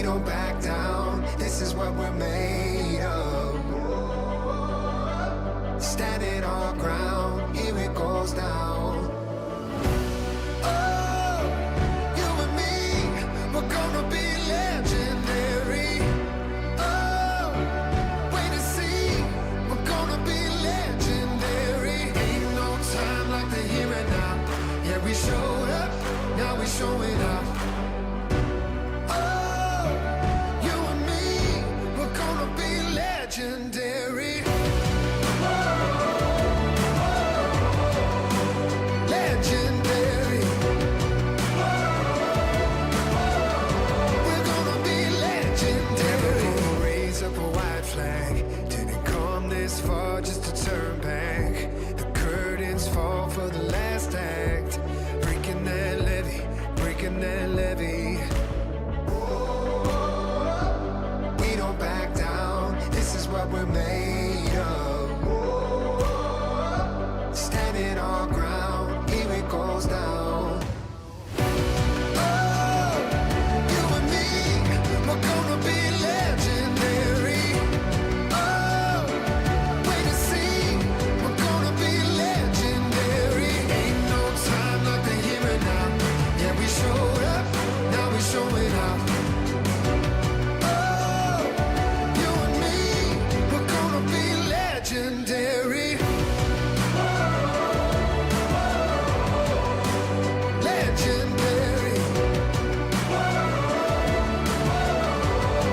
We don't back down, this is what we're made of. Standing our ground, here it goes down. Oh, you and me, we're gonna be legendary. Oh, wait and see, we're gonna be legendary. Ain't no time like the here and now. Yeah, we showed up, now we showing up. Oh, you and me, we're gonna be legendary. Legendary. We're gonna be legendary. Raise up a white flag. Didn't come this far just to turn back. The curtains fall for the last act. Breaking that levee, breaking that levee. We don't back down, this is what we're made of. Standing our ground, here it goes down. Oh, you and me, we're gonna be legendary. Oh, wait and see, we're gonna be legendary. Ain't no time like the here and now. Yeah, we showed up, now we showing up. Oh, you and me, we're gonna be legendary. Legendary.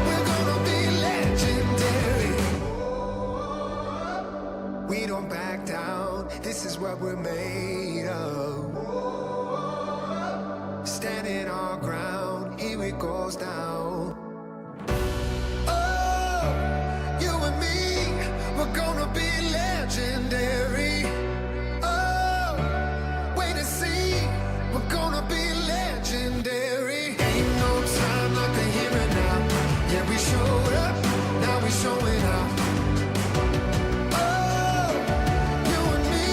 We're gonna be legendary. We don't back down, this is what we're made of. Standing our ground, here it goes down. Oh, you and me, we're gonna be legendary. Oh, wait and see, we're gonna be legendary. Ain't no time like the here and now. Yeah, we showed up, now we showing up. Oh, you and me,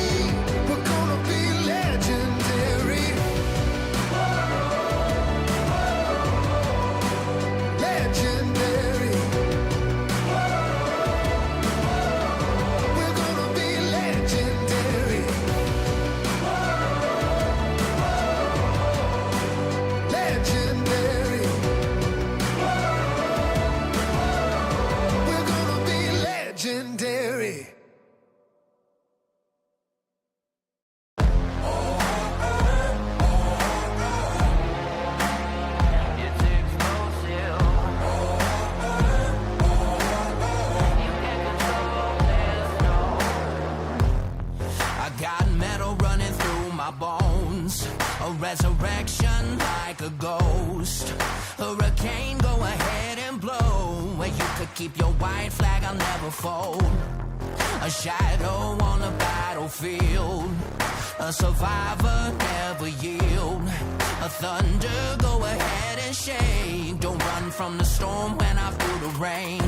we're gonna be legendary. Legendary. We're gonna be legendary. Legendary. We're gonna be legendary. It's explosive. You can't control this, no. I got metal running through my bones, a resurrection like a ghost. Hurricane, go ahead and blow. Where you could keep your white flag, I'll never fold. A shadow on the battlefield, a survivor, never yield. A thunder, go ahead and shake. Don't run from the storm when I feel the rain.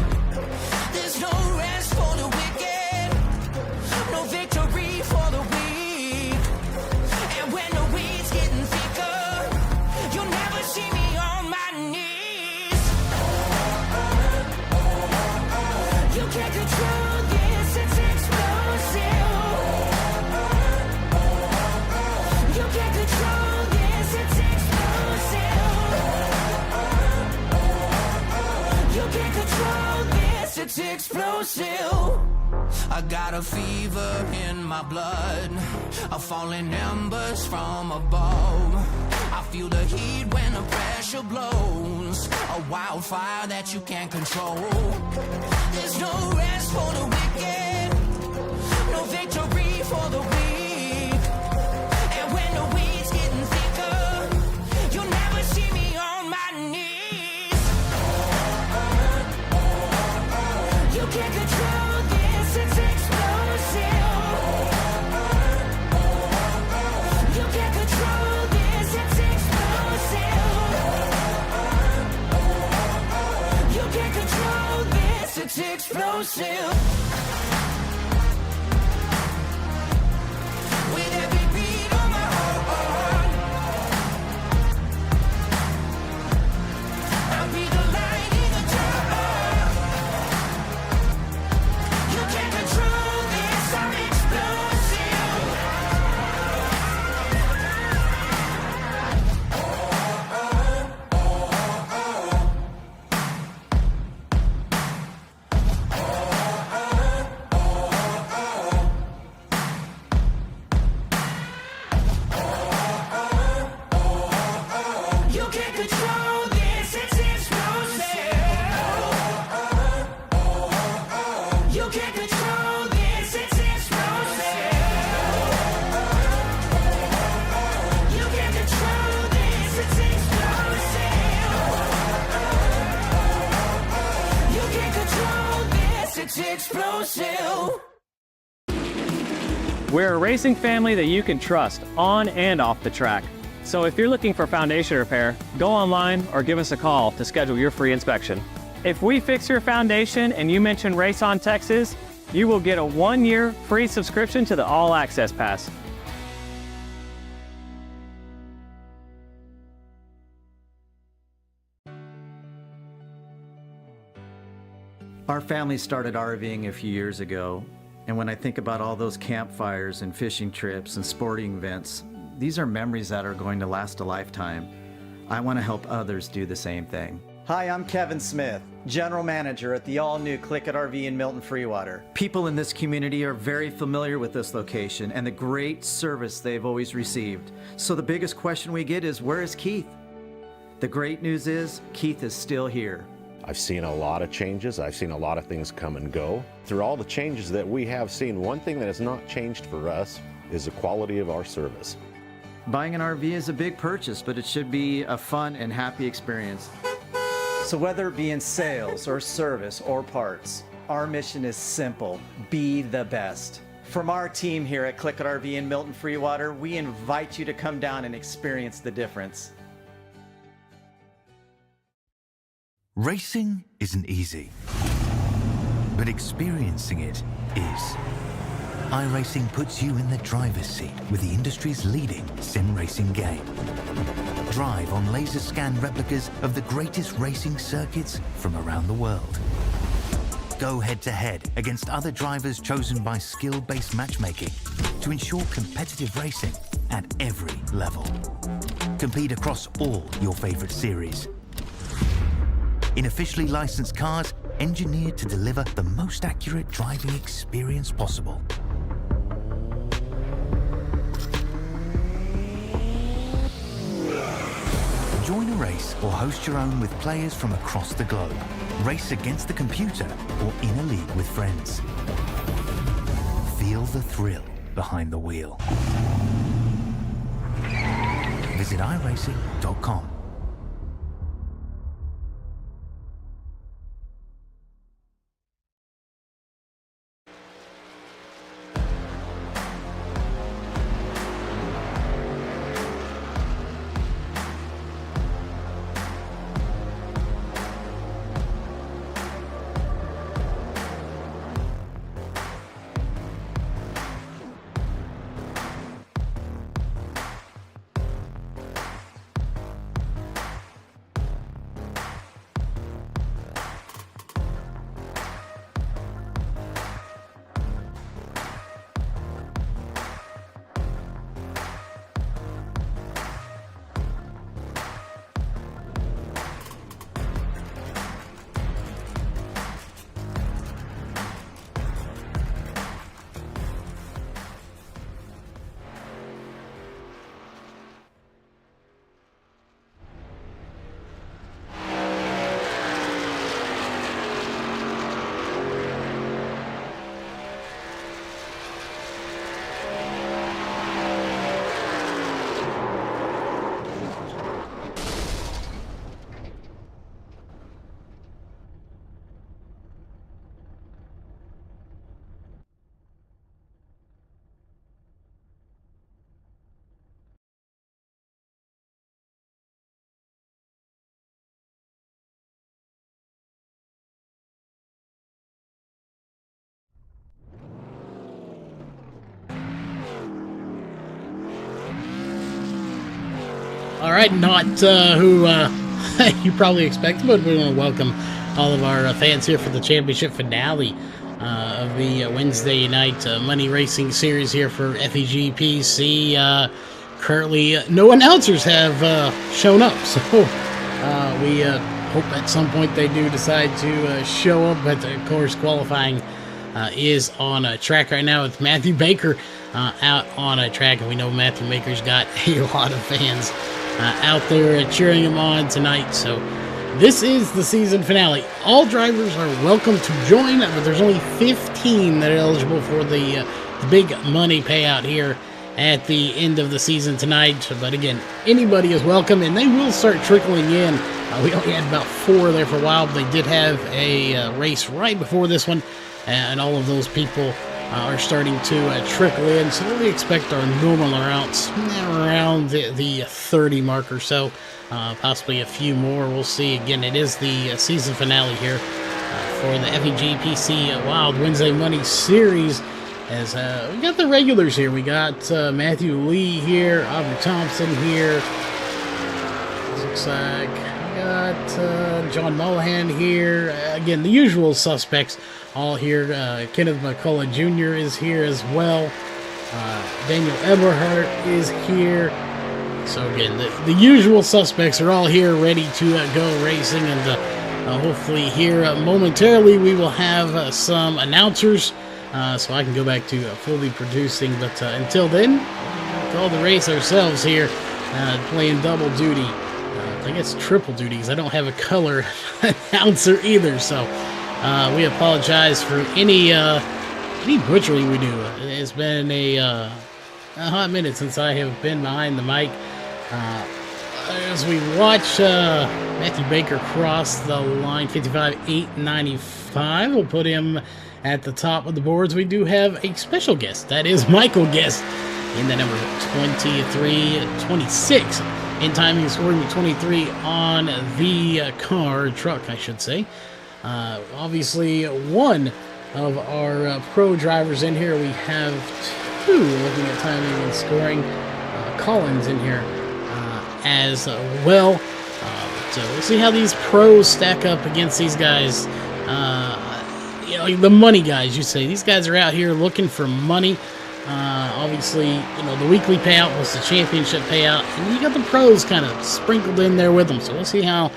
There's no rest for the wicked, no victory for the weak. And when the weeds getting thicker, you'll never see me on my knees. You can't control this, it's explosive. You can't control this, it's explosive. You can't control this, it's explosive. I got a fever in my blood, a falling embers from above. I feel the heat when the pressure blows, a wildfire that you can't control. There's no rest for the wicked, no victory for the weak. And when the weeds getting thicker, you'll never see me on my knees. You can't control this, it's explosive. You can't control this, it's explosive. You can't control this, it's explosive. With every beat on my heart, I'll be the light chill. We're a racing family that you can trust on and off the track. So if you're looking for foundation repair, go online or give us a call to schedule your free inspection. If we fix your foundation and you mention Race On Texas, you will get a 1-year free subscription to the All Access Pass. Our family started RVing a few years ago, and when I think about all those campfires and fishing trips and sporting events, these are memories that are going to last a lifetime. I want to help others do the same thing. Hi, I'm Kevin Smith, General Manager at the all-new Click It RV in Milton Freewater. People in this community are very familiar with this location and the great service they've always received. So the biggest question we get is, where is Keith? The great news is, Keith is still here. I've seen a lot of changes. I've seen a lot of things come and go. Through all the changes that we have seen, one thing that has not changed for us is the quality of our service. Buying an RV is a big purchase, but it should be a fun and happy experience. So whether it be in sales or service or parts, our mission is simple: be the best. From our team here at Click It RV in Milton Freewater, we invite you to come down and experience the difference. Racing isn't easy, but experiencing it is. iRacing puts you in the driver's seat with the industry's leading sim racing game. Drive on laser scan replicas of the greatest racing circuits from around the world. Go head to head against other drivers chosen by skill-based matchmaking to ensure competitive racing at every level. Compete across all your favorite series. In officially licensed cars, engineered to deliver the most accurate driving experience possible. Join a race or host your own with players from across the globe. Race against the computer or in a league with friends. Feel the thrill behind the wheel. Visit iRacing.com. All right, not who you probably expected, but we want to welcome all of our fans here for the championship finale of the Wednesday night Money Racing Series here for FEG PC. Currently, no announcers have shown up, so we hope at some point they do decide to show up. But of course, qualifying is on a track right now with Matthew Baker out on a track, and we know Matthew Baker's got a lot of fans out there cheering him on tonight. So this is the season finale. All drivers are welcome to join, but there's only 15 that are eligible for the big money payout here at the end of the season tonight. But again, anybody is welcome, and they will start trickling in. We only had about 4 there for a while, but they did have a race right before this one and all of those people are starting to trickle in. So we expect our normal routes around the 30 mark or so, possibly a few more. We'll see. Again, it is the season finale here for the FEG PC Wild Wednesday Money Series. As we got the regulars here. We got Matthew Lee here, Aubrey Thompson here. Looks like we got John Mullahan here. Again, the usual suspects all here. Kenneth McCullough Jr. is here as well. Daniel Eberhardt is here. So again, the usual suspects are all here ready to go racing. And hopefully here momentarily we will have some announcers. So I can go back to fully producing, but until then, we'll call the race ourselves here, playing double duty. I guess triple duty, because I don't have a color announcer either, so we apologize for any butchering we do. It's been a hot minute since I have been behind the mic. As we watch Matthew Baker cross the line, 55.895, we'll put him at the top of the boards. We do have a special guest. That is Michael Guest in the number 2326. In timing is scoring 23 on the truck, I should say. Obviously, one of our pro drivers in here. We have two looking at timing and scoring. Collins in here as well. So we'll see how these pros stack up against these guys. The money guys, you say. These guys are out here looking for money. Obviously, the weekly payout was the championship payout, and you got the pros kind of sprinkled in there with them. So we'll see how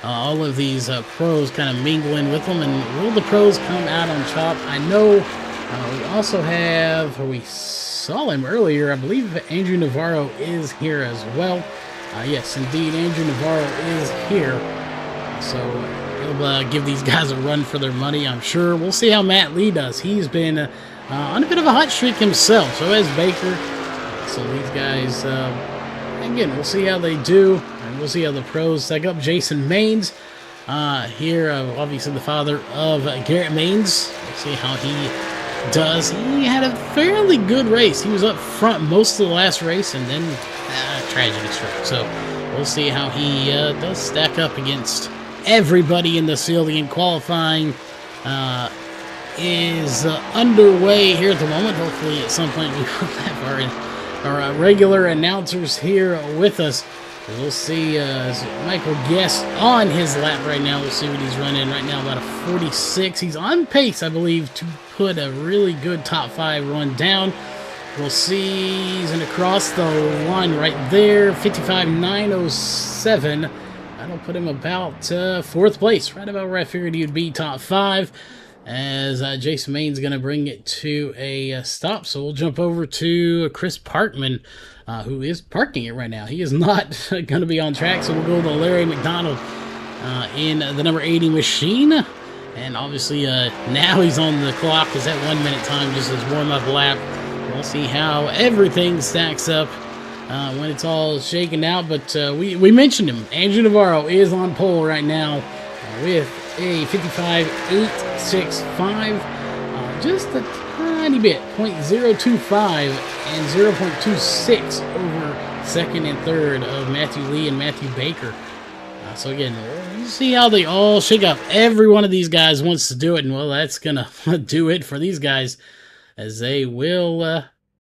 all of these pros kind of mingle in with them, and will the pros come out on top? I know we also have, we saw him earlier, I believe Andrew Navarro is here as well. Yes, indeed, Andrew Navarro is here. So he'll give these guys a run for their money, I'm sure. We'll see how Matt Lee does. He's been on a bit of a hot streak himself. So has Baker. So these guys, again, we'll see how they do. And we'll see how the pros stack up. Jason Maines here, obviously the father of Garrett Maines. We'll see how he does. He had a fairly good race. He was up front most of the last race, and then tragedy struck. So we'll see how he does stack up against everybody in this field. Again, qualifying is underway here at the moment. Hopefully at some point we will have our regular announcers here with us. We'll see Michael Guest on his lap right now. We'll see what he's running right now, about a 46. He's on pace, I believe, to put a really good top 5 run down. We'll see. He's going to cross the line right there, 55.907. That'll put him about 4th place, right about where I figured he'd be, top 5, as Jason Maine's going to bring it to a stop. So we'll jump over to Chris Parkman, who is parking it right now. He is not going to be on track, so we'll go to Larry McDonald in the number 80 machine. And obviously now he's on the clock, because that 1 minute time just his warm-up lap. We'll see how everything stacks up when it's all shaken out. But we mentioned him. Andrew Navarro is on pole right now with a 55.865. Just a tiny bit, 0.025 and 0.26 over second and third of Matthew Lee and Matthew Baker. So again, we'll see how they all shake up. Every one of these guys wants to do it, and well, that's going to do it for these guys, as they will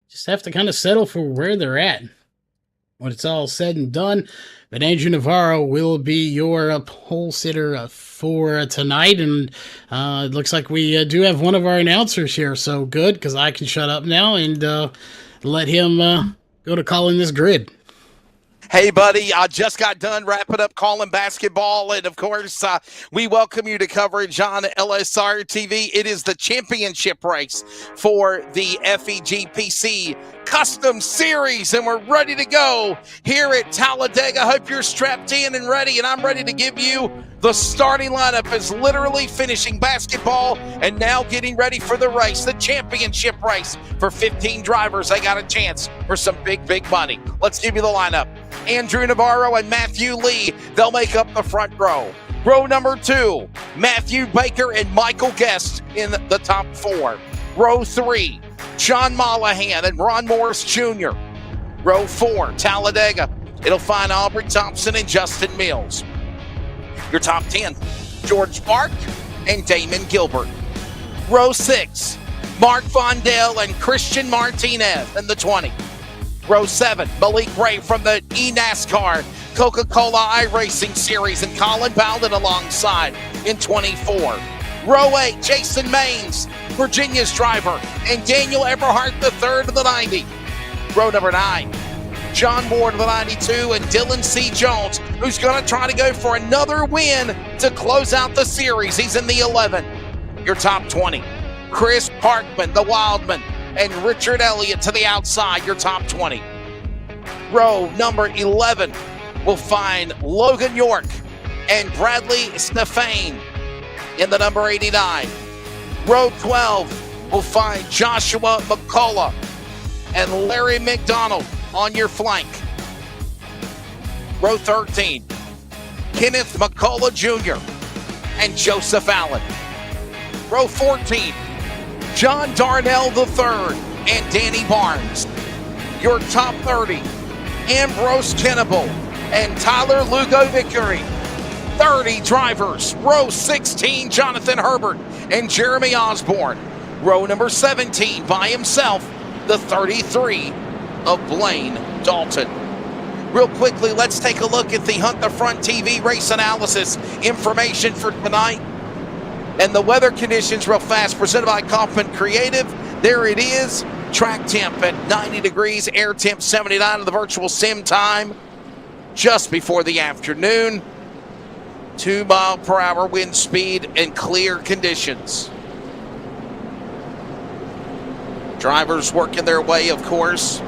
just have to kind of settle for where they're at when it's all said and done. But Andrew Navarro will be your pole sitter for tonight, and it looks like we do have one of our announcers here, so good, because I can shut up now and let him go to calling this grid. Hey, buddy, I just got done wrapping up calling basketball, and of course, we welcome you to coverage on LSRTV. It is the championship race for the FEG PC Custom Series, and we're ready to go here at Talladega. Hope you're strapped in and ready, and I'm ready to give you the starting lineup. Is literally finishing basketball and now getting ready for the race, the championship race for 15 drivers. They got a chance for some big money. Let's give you the lineup. Andrew Navarro and Matthew Lee, they'll make up the front row. Row number 2, Matthew Baker and Michael Guest in the top 4. Row 3, John Mollahan and Ron Morris Jr. Row 4, Talladega, it'll find Aubrey Thompson and Justin Mills. Your top 10, George Bark and Damon Gilbert. Row 6, Mark Vondell and Christian Martinez in the 20. Row 7, Malik Ray from the eNASCAR Coca-Cola iRacing Series and Colin Bowden alongside in 24. Row 8, Jason Maines, Virginia's driver, and Daniel Eberhardt III of the 90. Row number 9, John Ward of the 92 and Dylan C. Jones, who's going to try to go for another win to close out the series. He's in the 11. Your top 20, Chris Parkman, the Wildman, and Richard Elliott to the outside, your top 20. Row number 11 will find Logan York and Bradley Stefane in the number 89. Row 12 will find Joshua McCullough and Larry McDonald on your flank. Row 13, Kenneth McCullough Jr. and Joseph Allen. Row 14, John Darnell III and Danny Barnes. Your top 30, Ambrose Kennable and Tyler Lugo Vickery. 30 drivers. Row 16, Jonathan Herbert and Jeremy Osborne. Row number 17 by himself, the 33 of Blaine Dalton. Real quickly, let's take a look at the Hunt the Front TV race analysis information for tonight. And the weather conditions real fast, presented by Kaufman Creative. There it is. Track temp at 90 degrees, air temp 79 of the virtual sim time just before the afternoon. 2 mile per hour wind speed and clear conditions. Drivers working their way, of course.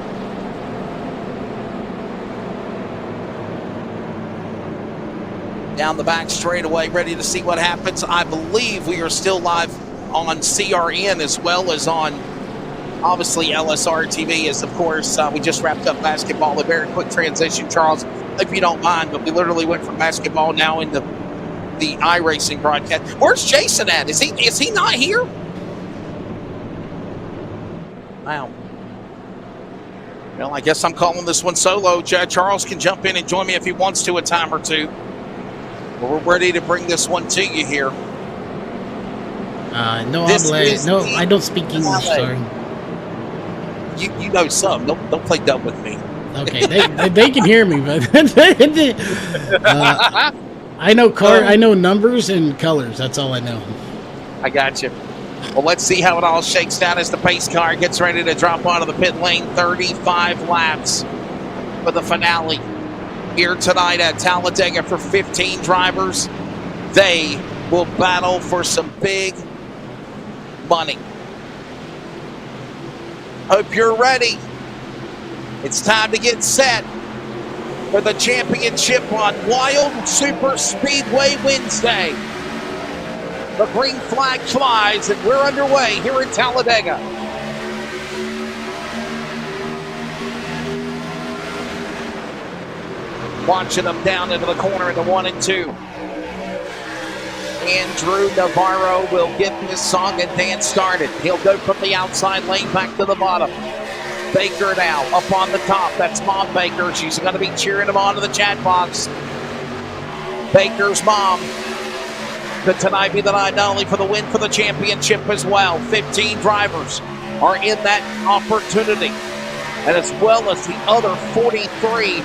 Down the back straightaway, ready to see what happens. I believe we are still live on CRN as well as on, obviously, LSRTV, as, of course, we just wrapped up basketball. A very quick transition, Charles, if you don't mind, but we literally went from basketball now into the iRacing broadcast. Where's Jason at? Is he not here? Wow. Well, I guess I'm calling this one solo. Charles can jump in and join me if he wants to a time or two. We're ready to bring this one to you here. No, I don't speak English, sorry. You know some. Don't play dumb with me. Okay, they can hear me, but I know numbers and colors. That's all I know. I got you. Well, let's see how it all shakes down as the pace car gets ready to drop onto the pit lane. 35 laps for the finale here tonight at Talladega for 15 drivers. They will battle for some big money. Hope you're ready. It's time to get set for the championship on Wild Super Speedway Wednesday. The green flag flies and we're underway here in Talladega. Watching them down into the corner in the 1 and 2. Andrew Navarro will get this song and dance started. He'll go from the outside lane back to the bottom. Baker now up on the top. That's Mom Baker. She's going to be cheering him on to the chat box. Baker's mom could tonight be the night not only for the win for the championship as well. 15 drivers are in that opportunity. And as well as the other 43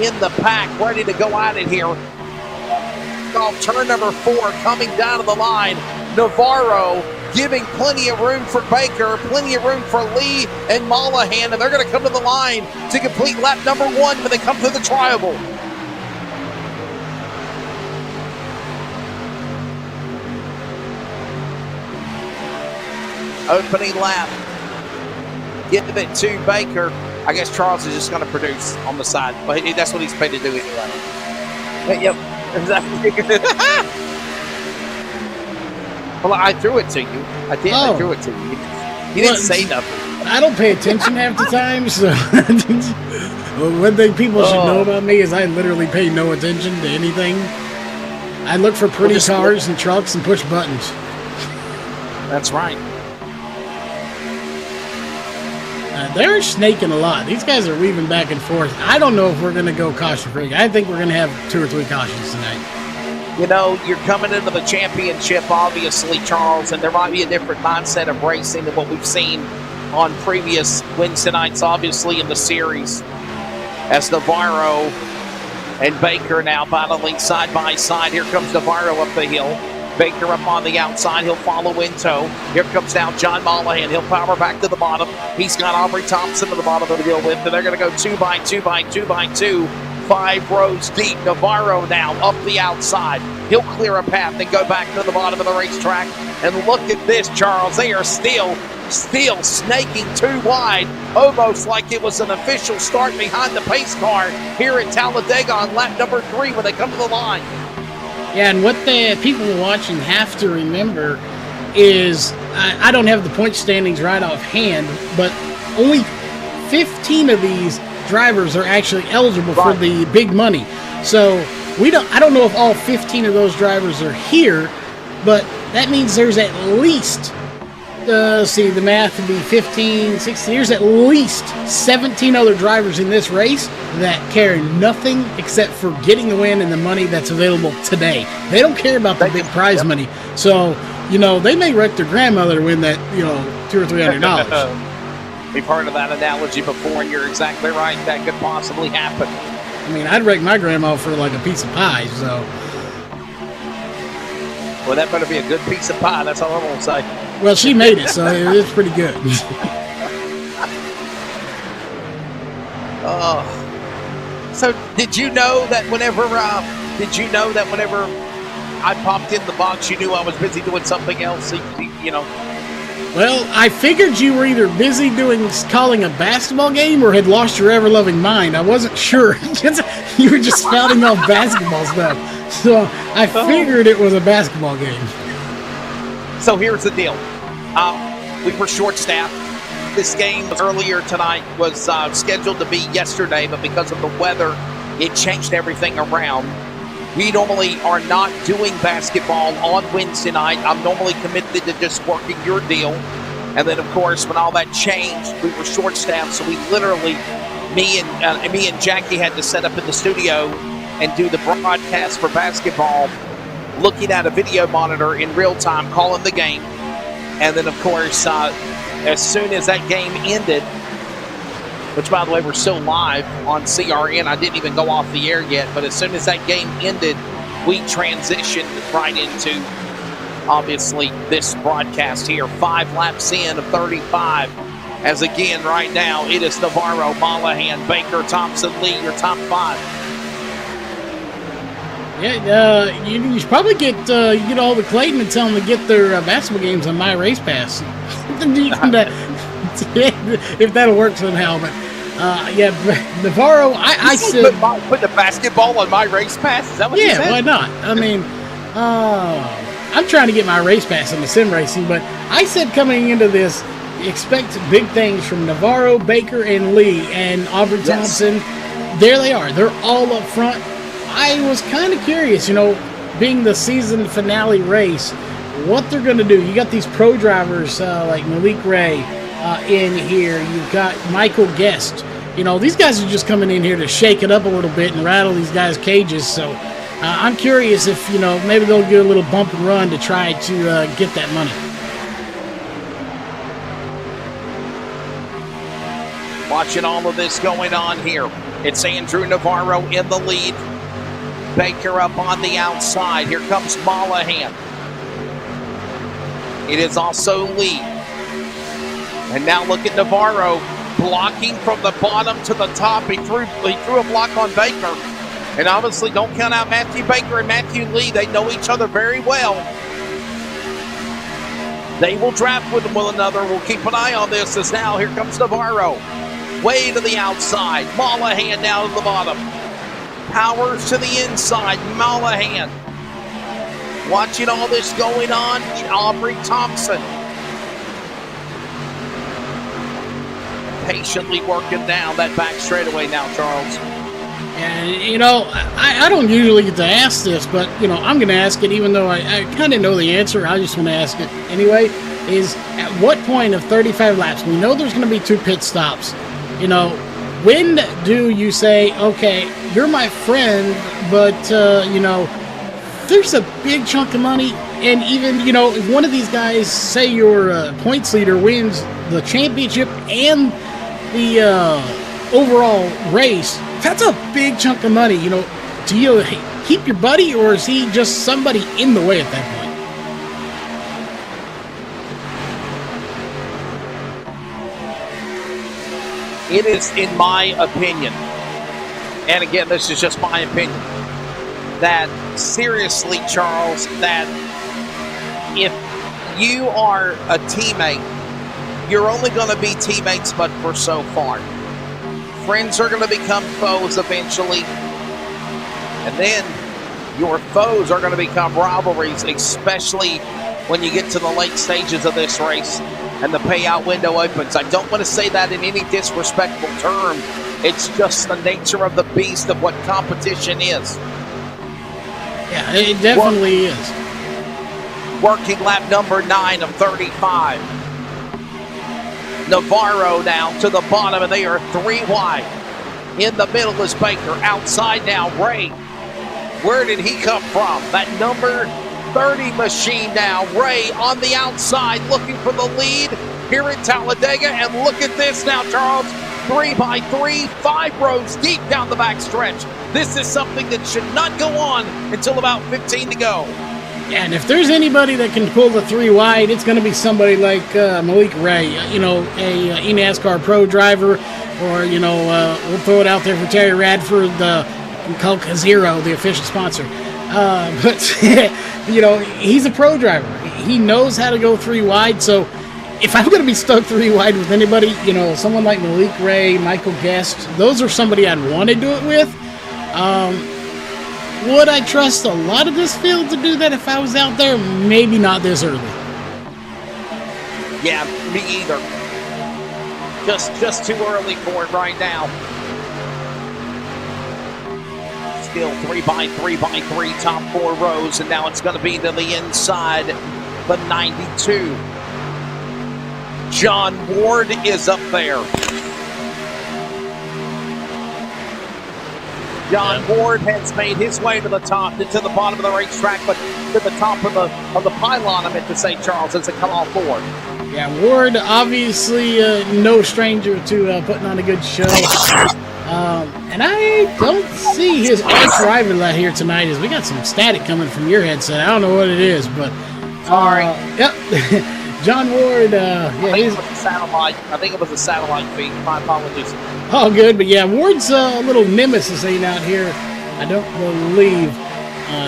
in the pack ready to go at it here. Off turn number 4 coming down to the line. Navarro giving plenty of room for Baker, plenty of room for Lee and Mollahan, and they're going to come to the line to complete lap number 1 when they come to the triangle. Opening lap. give it to Baker. I guess Charles is just going to produce on the side, but that's what he's paid to do anyway. Yep, exactly. Well, I threw it to you. I did. I threw it to you. You didn't say nothing. I don't pay attention half the time, so one thing people should know about me is I literally pay no attention to anything. I look for pretty cars and trucks and push buttons. That's right. They're snaking a lot. These guys are weaving back and forth. I don't know if we're going to go caution-free. I think we're going to have 2 or 3 cautions tonight. You know, you're coming into the championship, obviously, Charles, and there might be a different mindset of racing than what we've seen on previous Wednesday nights, obviously, in the series. As Navarro and Baker now battling side by side. Here comes Navarro up the hill. Baker up on the outside. He'll follow in tow. Here comes now John Mollahan. He'll power back to the bottom. He's got Aubrey Thompson at the bottom of the hill with him. They're going to go 2 by 2 by 2 by 2. 5 rows deep. Navarro now up the outside. He'll clear a path and go back to the bottom of the racetrack. And look at this, Charles. They are still snaking 2 wide, almost like it was an official start behind the pace car here at Talladega on lap number 3 when they come to the line. Yeah, and what the people watching have to remember is, I don't have the point standings right offhand, but only 15 of these drivers are actually eligible for the big money. So I don't know if all 15 of those drivers are here, but that means there's at least, the math would be 15, 16, there's at least 17 other drivers in this race that care nothing except for getting the win and the money that's available today. They don't care about the big prize money. So, they may wreck their grandmother to win that, $200 or $300. We've heard of that analogy before, and you're exactly right. That could possibly happen. I mean, I'd wreck my grandma for like a piece of pie, so. Well, that better be a good piece of pie. That's all I'm going to say. Well, she made it, so it's pretty good. So did you know that whenever I popped in the box, you knew I was busy doing something else? Well, I figured you were either busy calling a basketball game or had lost your ever-loving mind. I wasn't sure. You were just spouting off basketball stuff. So I figured it was a basketball game. So here's the deal. We were short-staffed. This game earlier tonight was scheduled to be yesterday, but because of the weather, it changed everything around. We normally are not doing basketball on Wednesday night. I'm normally committed to just working your deal. And then, of course, when all that changed, we were short-staffed, so we literally, me and Jackie had to set up in the studio and do the broadcast for basketball, looking at a video monitor in real time, calling the game. And then, of course, as soon as that game ended, which, by the way, we're still live on CRN. I didn't even go off the air yet, but as soon as that game ended, we transitioned right into, obviously, this broadcast here. 5 laps in of 35. As again, right now, it is Navarro, Mollahan, Baker, Thompson, Lee, your top 5. Yeah, you should probably get all the Clayton and tell them to get their basketball games on my race pass. If that'll work somehow, but Navarro, I said put the basketball on my race pass. Is that what you said? Yeah, why not? I mean, I'm trying to get my race pass in the sim racing, but I said coming into this, expect big things from Navarro, Baker, and Lee, and Aubrey Thompson. There they are. They're all up front. I was kind of curious, being the season finale race, what they're going to do. You got these pro drivers like Malik Ray in here. You've got Michael Guest. These guys are just coming in here to shake it up a little bit and rattle these guys' cages. So I'm curious if, maybe they'll get a little bump and run to try to get that money. Watching all of this going on here. It's Andrew Navarro in the lead. Baker up on the outside. Here comes Mollahan. It is also Lee. And now look at Navarro blocking from the bottom to the top. He threw a block on Baker. And obviously don't count out Matthew Baker and Matthew Lee. They know each other very well. They will draft with one another. We'll keep an eye on this as now here comes Navarro. Way to the outside. Mollahan down to the bottom. Powers to the inside. Mollahan. Watching all this going on, Aubrey Thompson. Patiently working down that back straightaway now, Charles. And, you know, I don't usually get to ask this, but, you know, I'm going to ask it even though I kind of know the answer. I just want to ask it anyway, is at what point of 35 laps, we know there's going to be 2 pit stops, you know, when do you say, okay, you're my friend, but, you know, there's a big chunk of money, and even, you know, if one of these guys, say your points leader, wins the championship and the overall race, that's a big chunk of money. You know, do you keep your buddy, or is he just somebody in the way at that point? It is, in my opinion, and again, this is just my opinion, that seriously, Charles, that if you are a teammate, you're only going to be teammates but for so far. Friends are going to become foes eventually, and then your foes are going to become rivalries, especially when you get to the late stages of this race and the payout window opens. I don't want to say that in any disrespectful term. It's just the nature of the beast of what competition is. Yeah, it definitely is. Working lap number 9 of 35. Navarro now to the bottom, and they are 3 wide. In the middle is Baker. Outside now, Ray. Where did he come from? That number 30 machine now. Ray on the outside looking for the lead here at Talladega. And look at this now, Charles. 3 by 3, 5 rows deep down the back stretch. This is something that should not go on until about 15 to go. And if there's anybody that can pull the 3 wide, it's going to be somebody like Malik Ray, you know, a eNASCAR pro driver, or, you know, we'll throw it out there for Terry Radford, Coke Zero, the official sponsor. But, you know, he's a pro driver. He knows how to go 3 wide, so if I'm going to be stuck 3 wide with anybody, you know, someone like Malik Ray, Michael Guest, those are somebody I'd want to do it with. Would I trust a lot of this field to do that if I was out there? Maybe not this early. Yeah, me either. Just too early for it right now. Still 3 by 3 by 3, top 4 rows, and now it's going to be to the inside, the 92. John Ward is up there. John Ward has made his way to the top, to the bottom of the racetrack, but to the top of the pylon, I meant to say, Charles, as they come off forward. Yeah, Ward, obviously no stranger to putting on a good show. And I don't see his arch rival out here tonight, as we got some static coming from your headset. I don't know what it is, but... Sorry. Yep. John Ward, yeah, I think it was a satellite feed. My apologies. Oh, good, but yeah, Ward's a little nemesis ain't out here, I don't believe.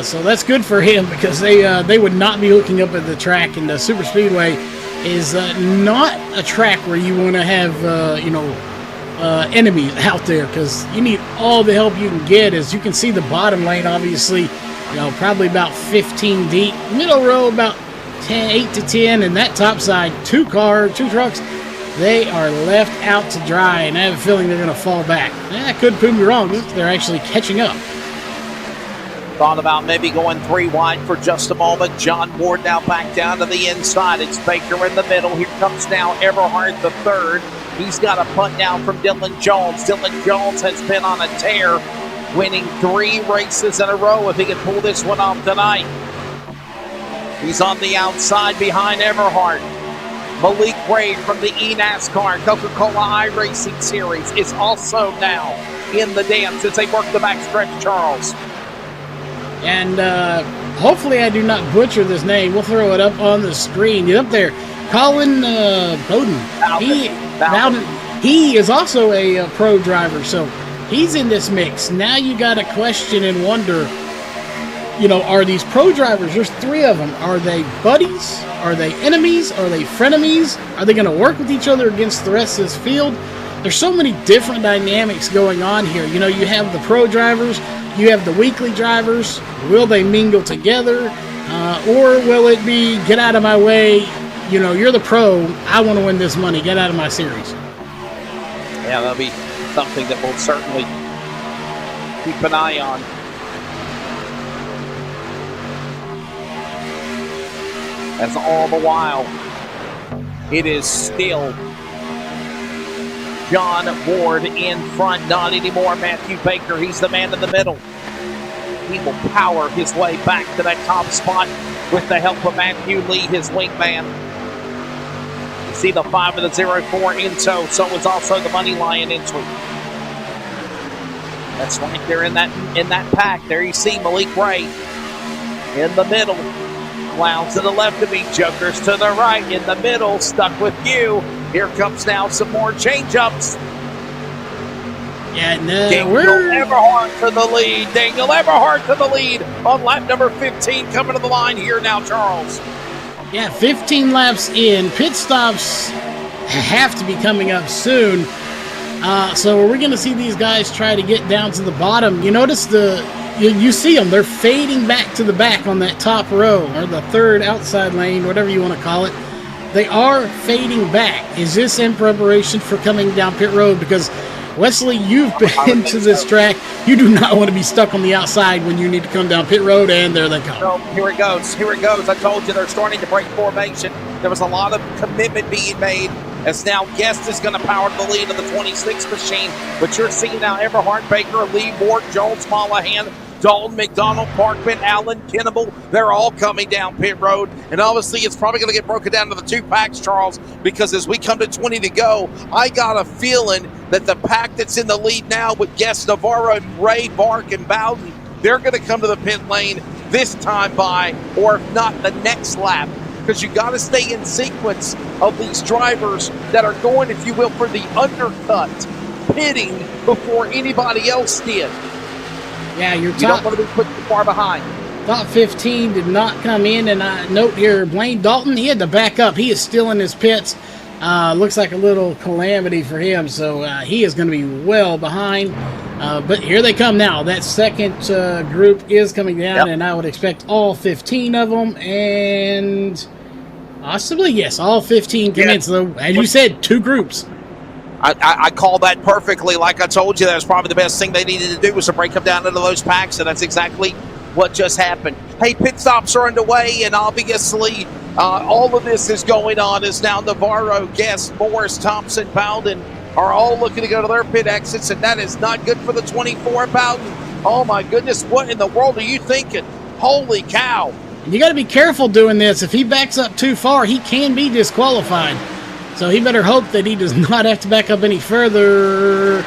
So that's good for him, because they would not be hooking up at the track, and the Super Speedway is not a track where you want to have, you know, enemies out there, because you need all the help you can get. As you can see, the bottom lane, obviously, you know, probably about 15 deep. Middle row, about 8 to 10, and that top side, 2 trucks, they are left out to dry, and I have a feeling they're going to fall back. I could prove me wrong. They're actually catching up. Thought about maybe going 3 wide for just a moment. John Ward now back down to the inside. It's Baker in the middle. Here comes now Everhart the third. He's got a punt down from Dylan Jones. Dylan Jones has been on a tear, winning 3 races in a row if he can pull this one off tonight. He's on the outside behind Everhart. Malik Ray from the eNASCAR Coca-Cola iRacing Series is also now in the dance as they work the backstretch, Charles. And hopefully I do not butcher this name. We'll throw it up on the screen. Get up there. Colin Bowden. He is also a pro driver, so he's in this mix. Now you got to question and wonder, are these pro drivers, there's 3 of them, are they buddies? Are they enemies? Are they frenemies? Are they going to work with each other against the rest of this field? There's so many different dynamics going on here. You have the pro drivers, you have the weekly drivers. Will they mingle together? Or will it be, get out of my way, you're the pro, I want to win this money, get out of my series? Yeah, that'll be something that we'll certainly keep an eye on. As all the while, it is still John Ward in front. Not anymore Matthew Baker. He's the man in the middle. He will power his way back to that top spot with the help of Matthew Lee, his wingman. You see the 5 of the 04 in tow. So is also the Money Lion entry. That's right there in that pack. There you see Malik Ray in the middle. Clowns to the left of me, Jokers to the right. In the middle, stuck with you. Here comes now some more change-ups. Yeah, Daniel Everhart to the lead. Daniel Everhart to the lead on lap number 15, coming to the line here now, Charles. Yeah, 15 laps in. Pit stops have to be coming up soon. So we're going to see these guys try to get down to the bottom. You notice you see them. They're fading back to the back on that top row, or the third outside lane, whatever you want to call it. They are fading back. Is this in preparation for coming down pit road? Because, Wesley, you've been to this track. You do not want to be stuck on the outside when you need to come down pit road, and there they come. So here it goes. Here it goes. I told you they're starting to break formation. There was a lot of commitment being made, as now Guest is going to power the lead of the 26 machine. But you're seeing now Everhart, Baker, Lee, Ward, Jones, Mollahan, Dalton, McDonald, Parkman, Allen, Kinnable, they're all coming down pit road. And obviously it's probably going to get broken down to the 2 packs, Charles, because as we come to 20 to go, I got a feeling that the pack that's in the lead now with Guest, Navarro, and Ray, Bark, and Bowden, they're going to come to the pit lane this time by, or if not, the next lap. Because you got to stay in sequence of these drivers that are going, if you will, for the undercut, pitting before anybody else did. Yeah, you don't want to be put too far behind. Top 15 did not come in, and I note here, Blaine Dalton, he had to back up. He is still in his pits. Looks like a little calamity for him, so he is going to be well behind. But here they come now. That second group is coming down, and I would expect all 15 of them, and possibly, yes, all 15 come in. So, as you said, 2 groups. I call that perfectly. Like I told you, that was probably the best thing they needed to do was to break them down into those packs, and that's exactly what just happened. Hey, pit stops are underway, and obviously all of this is going on as now Navarro, Guest, Morris, Thompson, Bowden are all looking to go to their pit exits, and that is not good for the 24. Bowden, oh my goodness, what in the world are you thinking? Holy cow. You got to be careful doing this. If he backs up too far, he can be disqualified. So he better hope that he does not have to back up any further.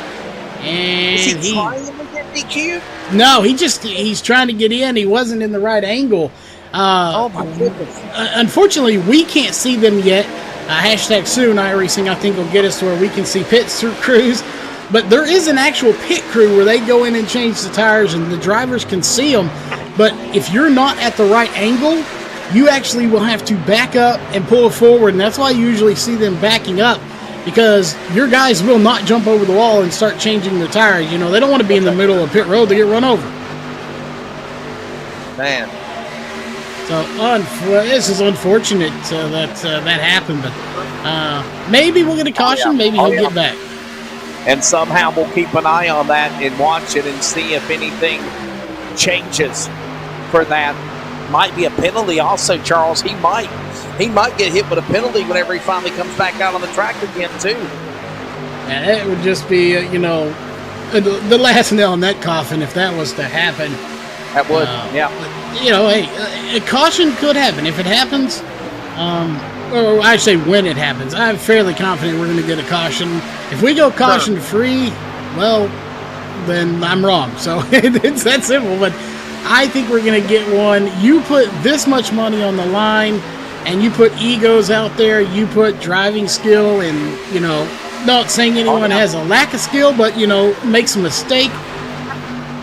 And is he trying to get DQ? No, he's trying to get in. He wasn't in the right angle. Oh my goodness. Unfortunately, we can't see them yet. Hashtag soon iRacing, I think, will get us to where we can see pit crews. But there is an actual pit crew where they go in and change the tires, and the drivers can see them. But if you're not at the right angle, you actually will have to back up and pull forward, and that's why you usually see them backing up, because your guys will not jump over the wall and start changing their tires. They don't want to be in the middle of pit road to get run over. Man. So this is unfortunate that happened, but maybe we'll get a caution, maybe he'll get back. And somehow we'll keep an eye on that and watch it and see if anything changes for that. Might be a penalty also, Charles. He might get hit with a penalty whenever he finally comes back out on the track again too. Yeah, that would just be the last nail in that coffin if that was to happen. That would, yeah. Hey, a caution could happen. If it happens, or I say when it happens, I'm fairly confident we're going to get a caution. If we go caution free, well, then I'm wrong. So it's that simple. But I think we're going to get one. You put this much money on the line, and you put egos out there, you put driving skill, and, not saying anyone has a lack of skill, but, makes a mistake.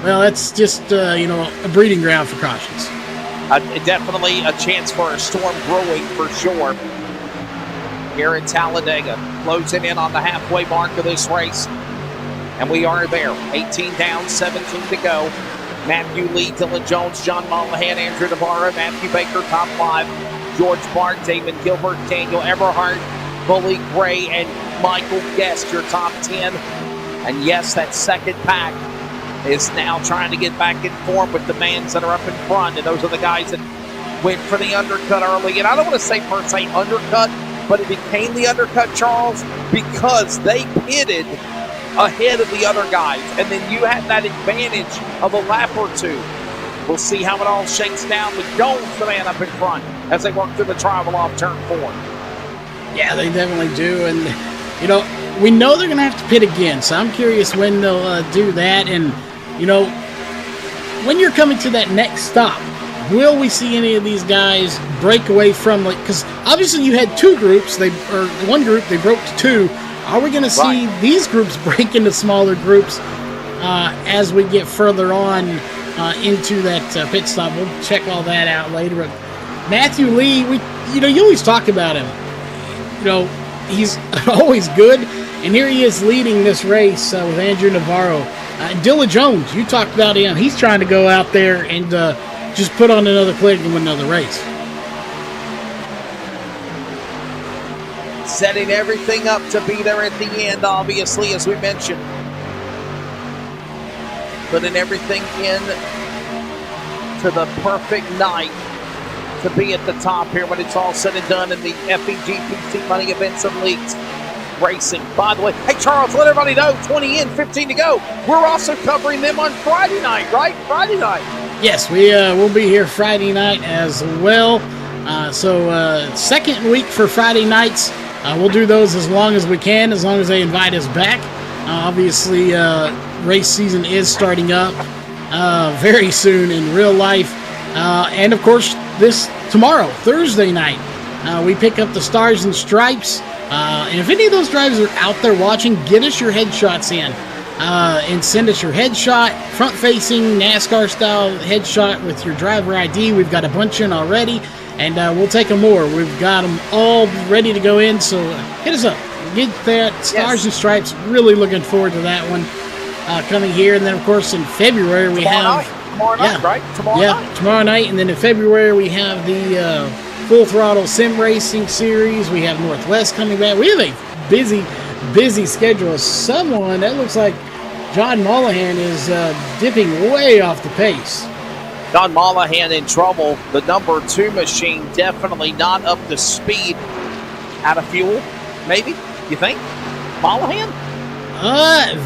Well, that's just, a breeding ground for cautions. Definitely a chance for a storm brewing for sure. Here at Talladega, closing in on the halfway mark of this race. And we are there. 18 down, 17 to go. Matthew Lee, Dylan Jones, John Mollahan, Andrew Navarro, Matthew Baker, top 5. George Bart, Damon Gilbert, Daniel Everhart, Bully Gray, and Michael Guest, your top 10. And yes, that second pack is now trying to get back in form with the mans that are up in front. And those are the guys that went for the undercut early. And I don't want to say per se undercut, but it became the undercut, Charles, because they pitted ahead of the other guys. And then you had that advantage of a lap or two. We'll see how it all shakes down with Jones, the man up in front, as they work through the travel off turn 4. Yeah, they definitely do. And, we know they're going to have to pit again. So I'm curious when they'll do that. And, when you're coming to that next stop, will we see any of these guys break away from, because obviously you had two groups, one group, they broke to 2. Are we going to see these groups break into smaller groups as we get further on into that pit stop? We'll check all that out later. But Matthew Lee, you always talk about him. He's always good, and here he is leading this race with Andrew Navarro. Dylan Jones, you talked about him. He's trying to go out there and just put on another click and win another race. Setting everything up to be there at the end, obviously, as we mentioned. Putting everything in to the perfect night to be at the top here when it's all said and done in the FEG PT Money Events and Leagues Racing. By the way, hey, Charles, let everybody know, 20 in, 15 to go. We're also covering them on Friday night, right? Friday night. Yes, we'll be here Friday night as well. So second week for Friday nights. We'll do those as long as we can, as long as they invite us back. Obviously, race season is starting up very soon in real life. And, of course, tomorrow, Thursday night, we pick up the Stars and Stripes. And if any of those drivers are out there watching, get us your headshots in. And send us your headshot, front-facing, NASCAR-style headshot with your driver ID. We've got a bunch in already. And we'll take them more. We've got them all ready to go in, so hit us up. Get that Stars and Stripes. Really looking forward to that one coming here. And then, of course, in February we have... Tomorrow night, right? Tomorrow night. And then in February we have the Full Throttle Sim Racing Series. We have Northwest coming back. We have a busy schedule. Someone, that looks like John Mollahan, is dipping way off the pace. John Mollahan in trouble. The number 2 machine definitely not up to speed. Out of fuel, maybe? You think? Mollahan?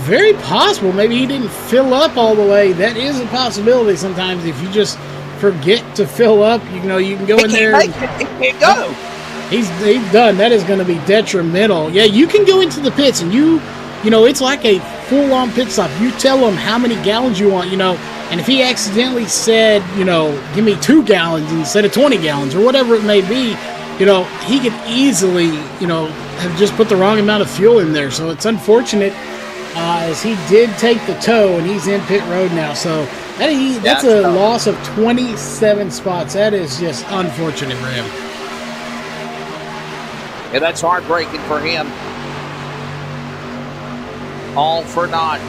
Very possible. Maybe he didn't fill up all the way. That is a possibility sometimes if you just forget to fill up. You can go in there. He can't go. He's done. That is going to be detrimental. Yeah, you can go into the pits and it's like a full-on pit stop. You tell him how many gallons you want, and if he accidentally said, give me 2 gallons instead of 20 gallons or whatever it may be, he could easily, have just put the wrong amount of fuel in there. So it's unfortunate as he did take the tow and he's in pit road now. So that's a loss of 27 spots. That is just unfortunate for him. Yeah, that's heartbreaking for him. All for naught.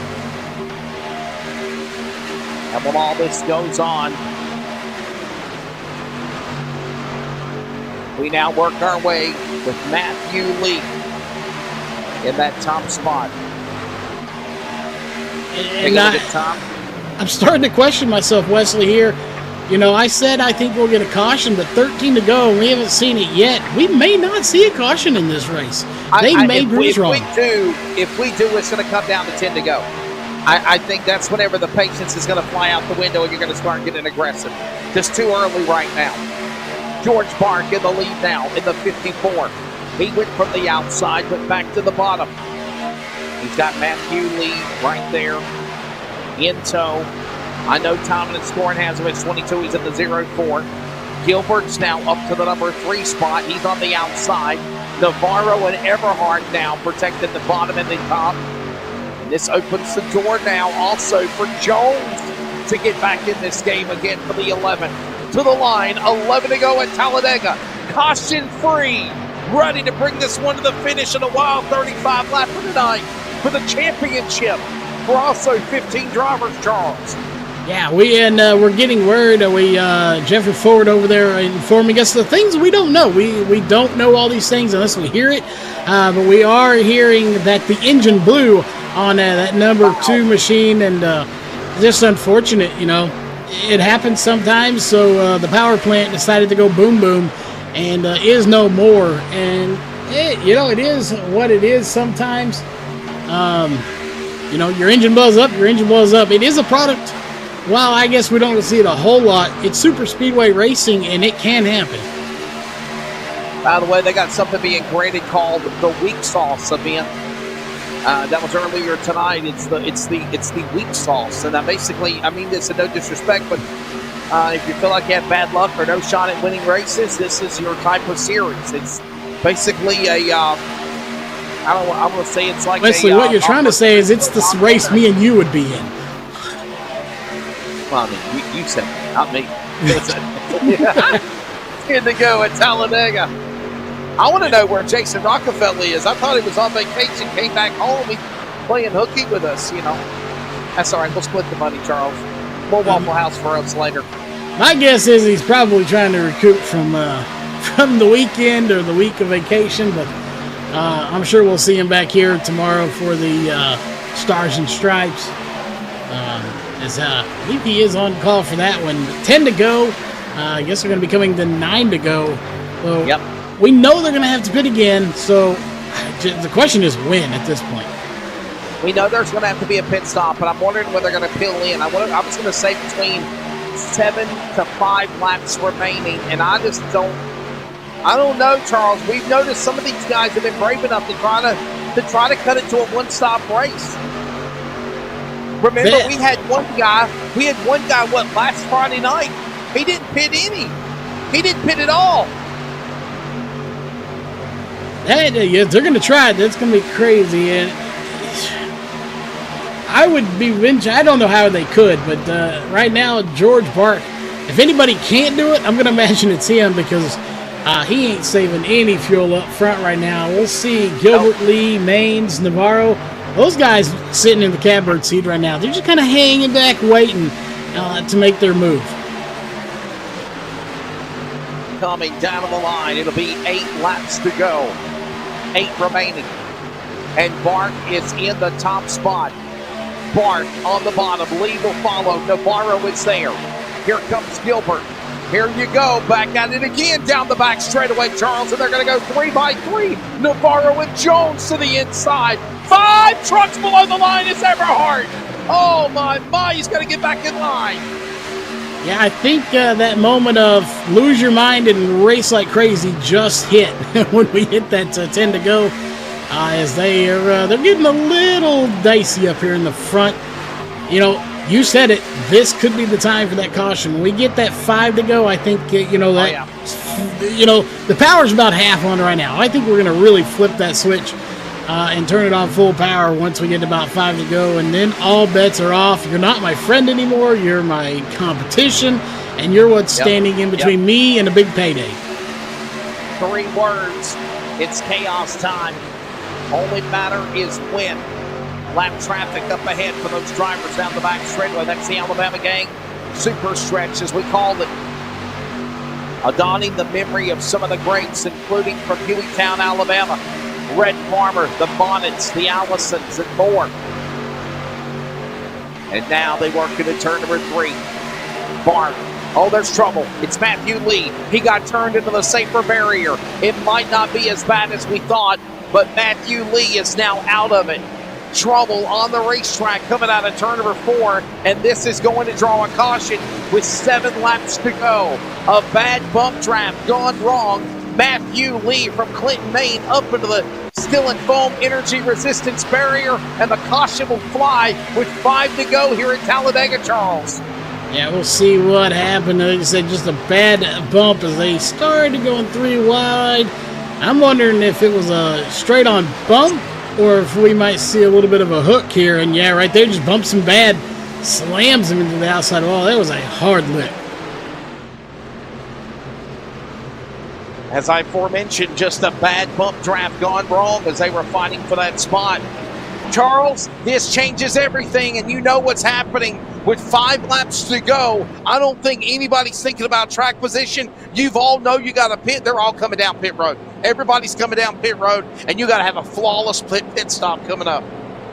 And when all this goes on, we now work our way with Matthew Lee in that top spot. And I'm starting to question myself, Wesley, here. I said I think we'll get a caution, but 13 to go, and we haven't seen it yet. We may not see a caution in this race. They may cruise wrong. If we do, it's going to come down to 10 to go. I think that's whenever the patience is going to fly out the window and you're going to start getting aggressive. Just too early right now. George Bark in the lead now in the 54. He went from the outside, but back to the bottom. He's got Matthew Lee right there in tow. I know Tomlin scoring has him at 22. He's in the 0-4. Gilbert's now up to the number 3 spot. He's on the outside. Navarro and Everhart now protecting the bottom and the top. And this opens the door now also for Jones to get back in this game again for the 11. To the line, 11 to go at Talladega. Caution free. Ready to bring this one to the finish in a wild 35 lap for tonight for the championship. We're also 15 drivers, Charles. Yeah, we're getting word. Jeffrey Ford over there informing us the things we don't know. We don't know all these things unless we hear it. But we are hearing that the engine blew on that number 2 machine, and just unfortunate, It happens sometimes. So the power plant decided to go boom boom, and is no more. And it is what it is sometimes. Your engine blows up. It is a product. Well, I guess we don't see it a whole lot. It's super speedway racing, and it can happen. By the way, they got something being graded called the weak sauce event. That was earlier tonight. It's the weak sauce, and basically, I mean this in no disrespect, but if you feel like you have bad luck or no shot at winning races, this is your type of series. It's basically I'm going to say it's like Wesley, what you're trying to say is it's the race me and you would be in. Well, I mean, you said it, not me. Good to go at Talladega. I want to know where Jason Rockefeller is. I thought he was on vacation, came back home, he's playing hooky with us, That's all right. We'll split the money, Charles. More Waffle House for us later. My guess is he's probably trying to recoup from the weekend or the week of vacation, but I'm sure we'll see him back here tomorrow for the Stars and Stripes. I believe he is on call for that one. 10 to go. I guess they're going to be coming to 9 to go. So yep. We know they're going to have to pit again. So the question is when at this point. We know there's going to have to be a pit stop, but I'm wondering when they're going to peel in. I was going to say between 7 to 5 laps remaining, and I don't know, Charles. We've noticed some of these guys have been brave enough to try to cut it to a one-stop race. Remember, we had one guy, last Friday night? He didn't pit any. He didn't pit at all. Yeah, they're going to try it. That's going to be crazy. And I would be I don't know how they could, but right now, George Bark, if anybody can't do it, I'm going to imagine it's him because he ain't saving any fuel up front right now. We'll see Gilbert, Lee, Maines, Navarro. Those guys sitting in the catbird seat right now, they're just kind of hanging back, waiting to make their move. Coming down the line, it'll be 8 laps to go. 8 remaining. And Bart is in the top spot. Bart on the bottom. Lee will follow. Navarro is there. Here comes Gilbert. Here you go. Back at it again down the back straightaway, Charles. And they're going to go 3 by 3. Navarro and Jones to the inside. 5 trucks below the line is Everhart. Oh, my. He's got to get back in line. Yeah, I think that moment of lose your mind and race like crazy just hit when we hit that 10 to go. As they're getting a little dicey up here in the front. You said it. This could be the time for that caution. When we get that 5 to go, I think the power's about half on right now. I think we're going to really flip that switch and turn it on full power once we get about 5 to go, and then all bets are off. You're not my friend anymore. You're my competition, and you're what's standing in between me and a big payday. 3 words. It's chaos time. Only matter is when. Lap traffic up ahead for those drivers down the back straightaway. That's the Alabama gang. Super stretch, as we called it. Adorning the memory of some of the greats, including from Hueytown, Alabama. Red Farmer, the Bonnets, the Allisons, and more. And now they work into turn number 3. Bart. Oh, there's trouble. It's Matthew Lee. He got turned into the safer barrier. It might not be as bad as we thought, but Matthew Lee is now out of it. Trouble on the racetrack coming out of turn number 4, and this is going to draw a caution with 7 laps to go. A bad bump draft gone wrong. Matthew Lee from Clinton, Maine, up into the still in foam energy resistance barrier, and the caution will fly with 5 to go here at Talladega, Charles. Yeah, we'll see what happened. Like I said, just a bad bump as they started going 3 wide. I'm wondering if it was a straight-on bump or if we might see a little bit of a hook here. And yeah, right there, just bumped some bad. slams him into the outside wall. That was a hard lick. As I aforementioned, just a bad bump draft gone wrong as they were fighting for that spot. Charles, this changes everything, and you know what's happening. With 5 laps to go, I don't think anybody's thinking about track position. You've all know you got a pit. They're all coming down pit road. Everybody's coming down pit road, and you got to have a flawless pit stop coming up.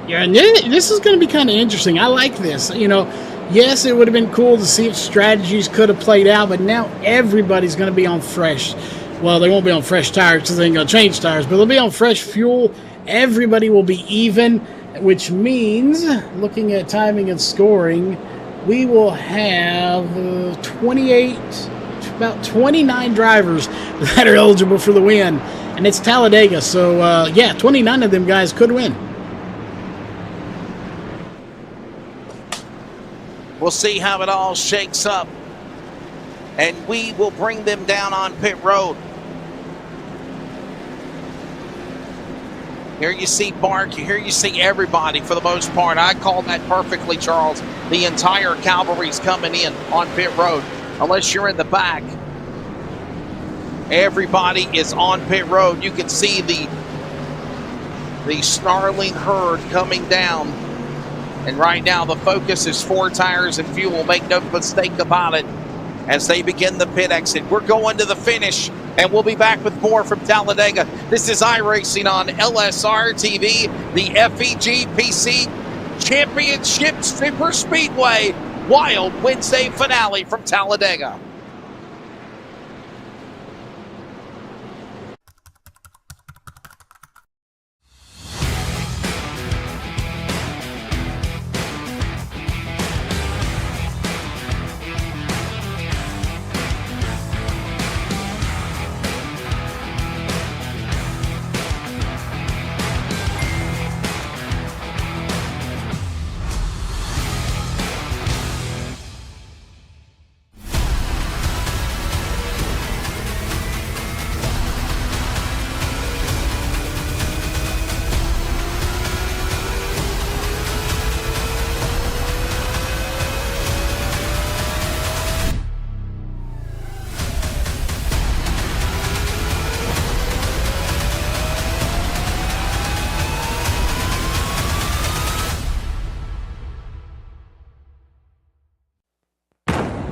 Yeah, and this is going to be kind of interesting. I like this. You know, yes, it would have been cool to see if strategies could have played out, but now everybody's going to be on fresh. Well, they won't be on fresh tires because they ain't going to change tires, but they'll be on fresh fuel. Everybody will be even, which means, looking at timing and scoring, we will have about 29 drivers that are eligible for the win. And it's Talladega, so yeah, 29 of them guys could win. We'll see how it all shakes up. And we will bring them down on pit road. Here you see Bark, here you see everybody for the most part. I call that perfectly, Charles. The entire cavalry's coming in on pit road, unless you're in the back. Everybody is on pit road. You can see the snarling herd coming down. And right now the focus is 4 tires and fuel. Make no mistake about it. As they begin the pit exit, we're going to the finish, and we'll be back with more from Talladega. This is iRacing on LSRTV, the FEG PC Championship Super Speedway Wild Wednesday finale from Talladega.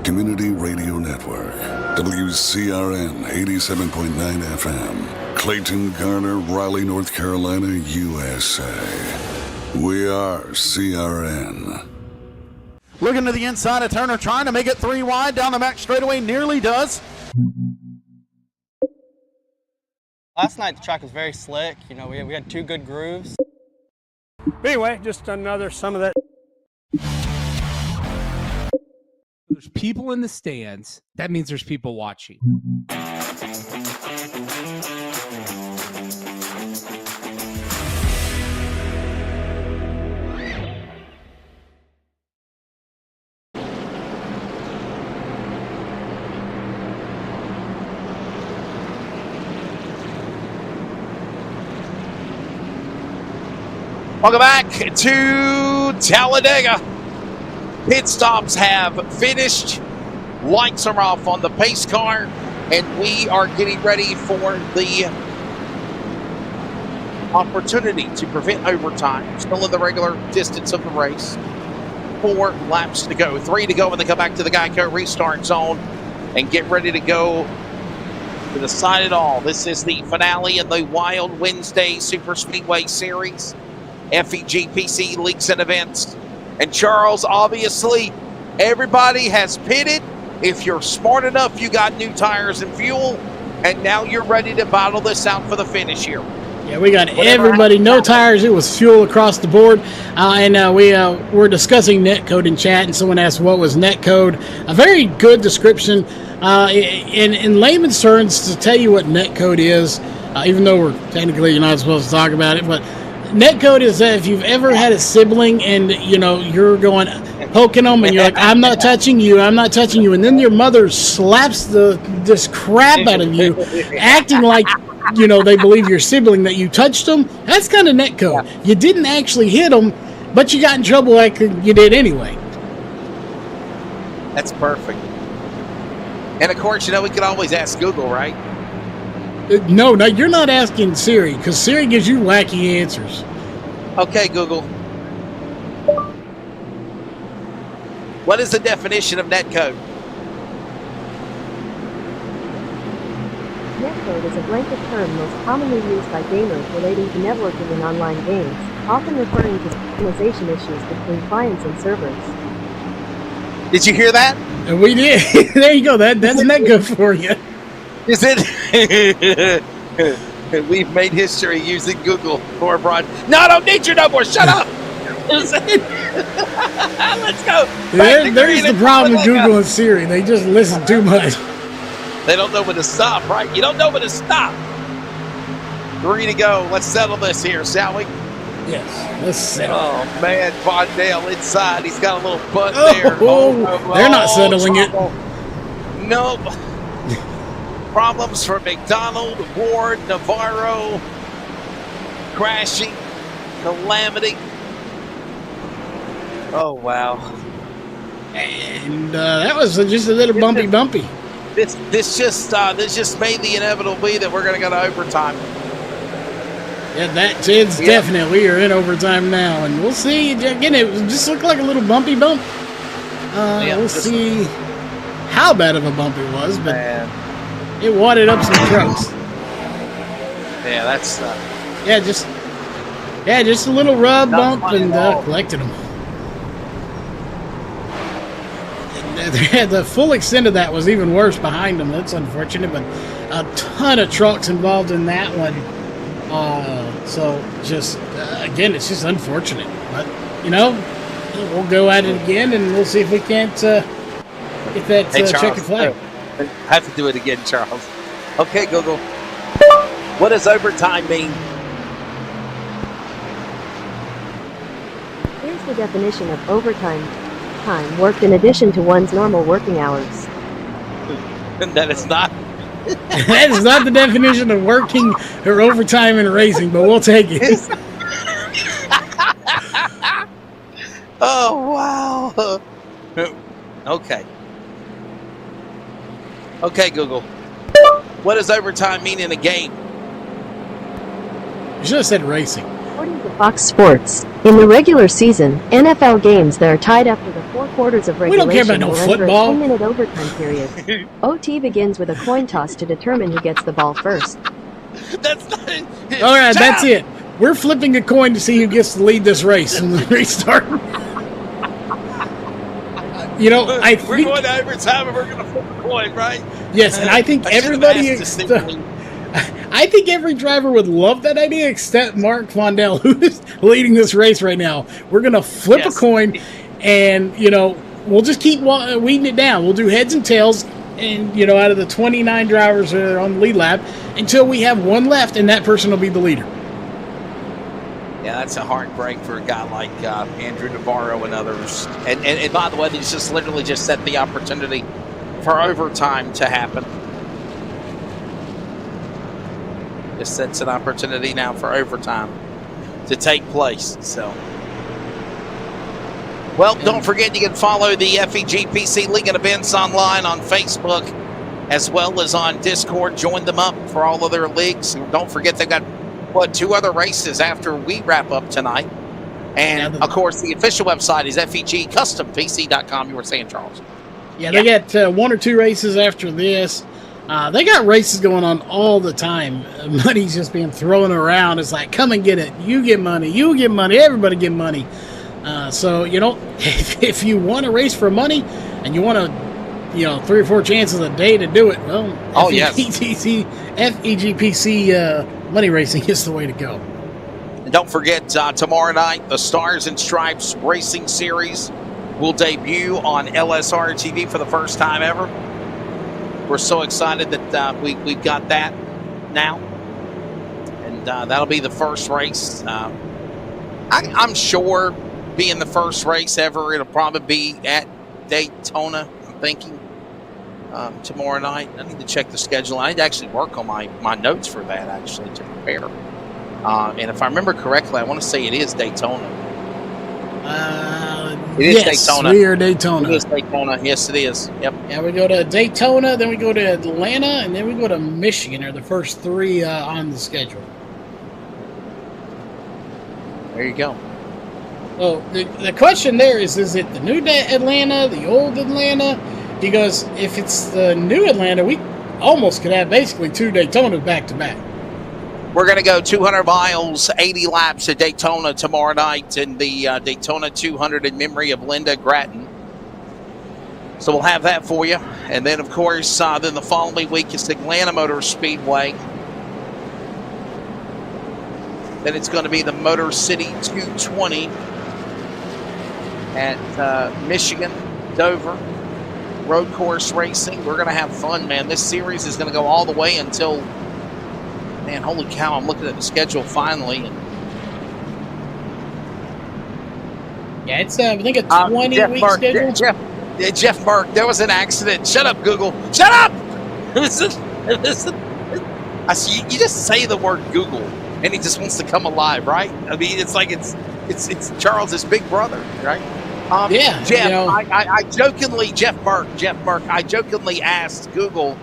Community Radio Network, WCRN 87.9 FM, Clayton, Garner, Raleigh, North Carolina, USA. We are CRN. Looking to the inside of Turner, trying to make it 3 wide down the back straightaway, nearly does. Last night the track was very slick. You know, we had 2 good grooves. But anyway, just another some of that. There's people in the stands. That means there's people watching. Welcome back to Talladega. Pit stops have finished. Lights are off on the pace car, and we are getting ready for the opportunity to prevent overtime. Still in the regular distance of the race. 4 laps to go, 3 to go when they come back to the Geico restart zone and get ready to go to decide it all. This is the finale of the Wild Wednesday Super Speedway Series, FEG PC Leagues and Events. And Charles, obviously, everybody has pitted. If you're smart enough, you got new tires and fuel, and now you're ready to battle this out for the finish here. Yeah, we got everybody, no tires. It was fuel across the board. We were discussing netcode in chat, and someone asked what was netcode. A very good description. In layman's terms, to tell you what netcode is, even though we're technically you're not supposed to talk about it, but netcode is that if you've ever had a sibling and, you know, you're going poking them and you're like, I'm not touching you, I'm not touching you, and then your mother slaps this crap out of you, acting like, you know, they believe your sibling that you touched them. That's kind of netcode. You didn't actually hit them, but you got in trouble like you did anyway. That's perfect. And of course, we could always ask Google, right? No, you're not asking Siri, because Siri gives you wacky answers. Okay, Google. What is the definition of netcode? Netcode is a blanket term most commonly used by gamers relating to networking in online games, often referring to synchronization issues between clients and servers. Did you hear that? We did. There you go. That's netcode for you. Is it? We've made history using Google for abroad. No, I don't need you no more. Shut up. Let's go. There's the problem with Google and Siri. They just listen too much. They don't know when to stop, right? You don't know when to stop. 3 to go. Let's settle this here, shall we? Yes, let's settle. Oh, man. Vondale inside. He's got a little butt there. They're not settling trouble. Nope. Problems for McDonald, Ward, Navarro. Crashing. Calamity. Oh, wow. And that was just a little bumpy. This just made the inevitable be that we're going to go to overtime. Yeah, it's definitely. We are in overtime now, and we'll see. Again, it just looked like a little bumpy bump. We'll see how bad of a bump it was, but it wadded up some trucks. Yeah, that's. Just a little rub bump and collected them. The full extent of that was even worse behind them. That's unfortunate, but a ton of trucks involved in that one. So just again, it's just unfortunate. But we'll go at it again, and we'll see if we can't get that checkered flag. I have to do it again, Charles. Okay, Google. What does overtime mean? Here's the definition of overtime. Time worked in addition to one's normal working hours. And that is not. That is not the definition of working or overtime in racing, but we'll take it. Oh, wow. Okay. Okay, Google. What does overtime mean in a game? You should have said racing. According to Fox Sports, in the regular season, NFL games that are tied after the 4 quarters of regulation we don't care about no football. A 10-minute overtime period. OT begins with a coin toss to determine who gets the ball first. That's not it. All right, that's it. We're flipping a coin to see who gets to lead this race when the restart. We're going to overtime and we're going to flip a coin, right? Yes, and I think I think every driver would love that idea except Mark Vondale, who is leading this race right now. We're going to flip a coin, and, we'll just keep weeding it down. We'll do heads and tails, and, out of the 29 drivers that are on the lead lap, until we have one left, and that person will be the leader. Yeah, that's a hard break for a guy like Andrew Navarro and others. And by the way, he's just literally just set the opportunity for overtime to happen. Just sets an opportunity now for overtime to take place. So, well, don't forget you can follow the FEG PC League and Events online on Facebook as well as on Discord. Join them up for all of their leagues. Don't forget they've got 2 other races after we wrap up tonight. And of course, the official website is FEGCustomPC.com. You were saying, Charles? Yeah, they got 1 or 2 races after this. They got races going on all the time. Money's just being thrown around. It's like, come and get it. You get money. You get money. Everybody get money. So, if you want to race for money and you want to, 3 or 4 chances a day to do it, well, FEGPC money racing is the way to go. And don't forget, tomorrow night, the Stars and Stripes Racing Series will debut on LSRTV for the first time ever. We're so excited that we've got that now. And that'll be the first race. I'm sure being the first race ever, it'll probably be at Daytona, I'm thinking, tomorrow night. I need to check the schedule. I need to actually work on my notes for that, actually, to prepare. And if I remember correctly, I want to say it is Daytona. It is Yes, Daytona. we are Daytona. It is Daytona. Yes, it is. Yep. Yeah, we go to Daytona, then we go to Atlanta, and then we go to Michigan. Are the first three on the schedule. There you go. So the question there is it the new Atlanta, the old Atlanta? Because if it's the new Atlanta, we almost could have basically two Daytonas back to back. We're going to go 200 miles, 80 laps at Daytona tomorrow night in the Daytona 200 in memory of Linda Grattan. So we'll have that for you. And then, of course, then the following week is the Atlanta Motor Speedway. Then it's going to be the Motor City 220 at Michigan, Dover. Road course racing. We're going to have fun, man. This series is going to go all the way until... Man, holy cow, I'm looking at the schedule finally. And yeah, it's, I think, a 20-week schedule. Jeff Burke, there was an accident. Shut up, Google. Shut up! I see, you just say the word Google, and he just wants to come alive, right? I mean, it's like it's Charles's big brother, right? Yeah, Jeff, you know, I jokingly, Jeff Burke, I jokingly asked Google,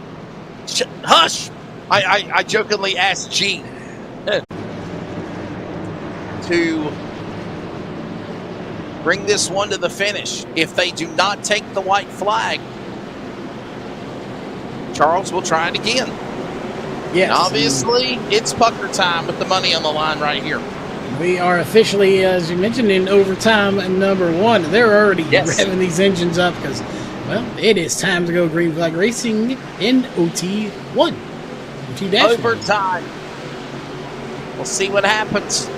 hush! I jokingly asked G to bring this one to the finish. If they do not take the white flag, Charles will try it again. Yes. And obviously, it's pucker time with the money on the line right here. We are officially, as you mentioned, in overtime number 1. They're already revving these engines up because, well, it is time to go green flag racing in OT1. Overtime. We'll see what happens.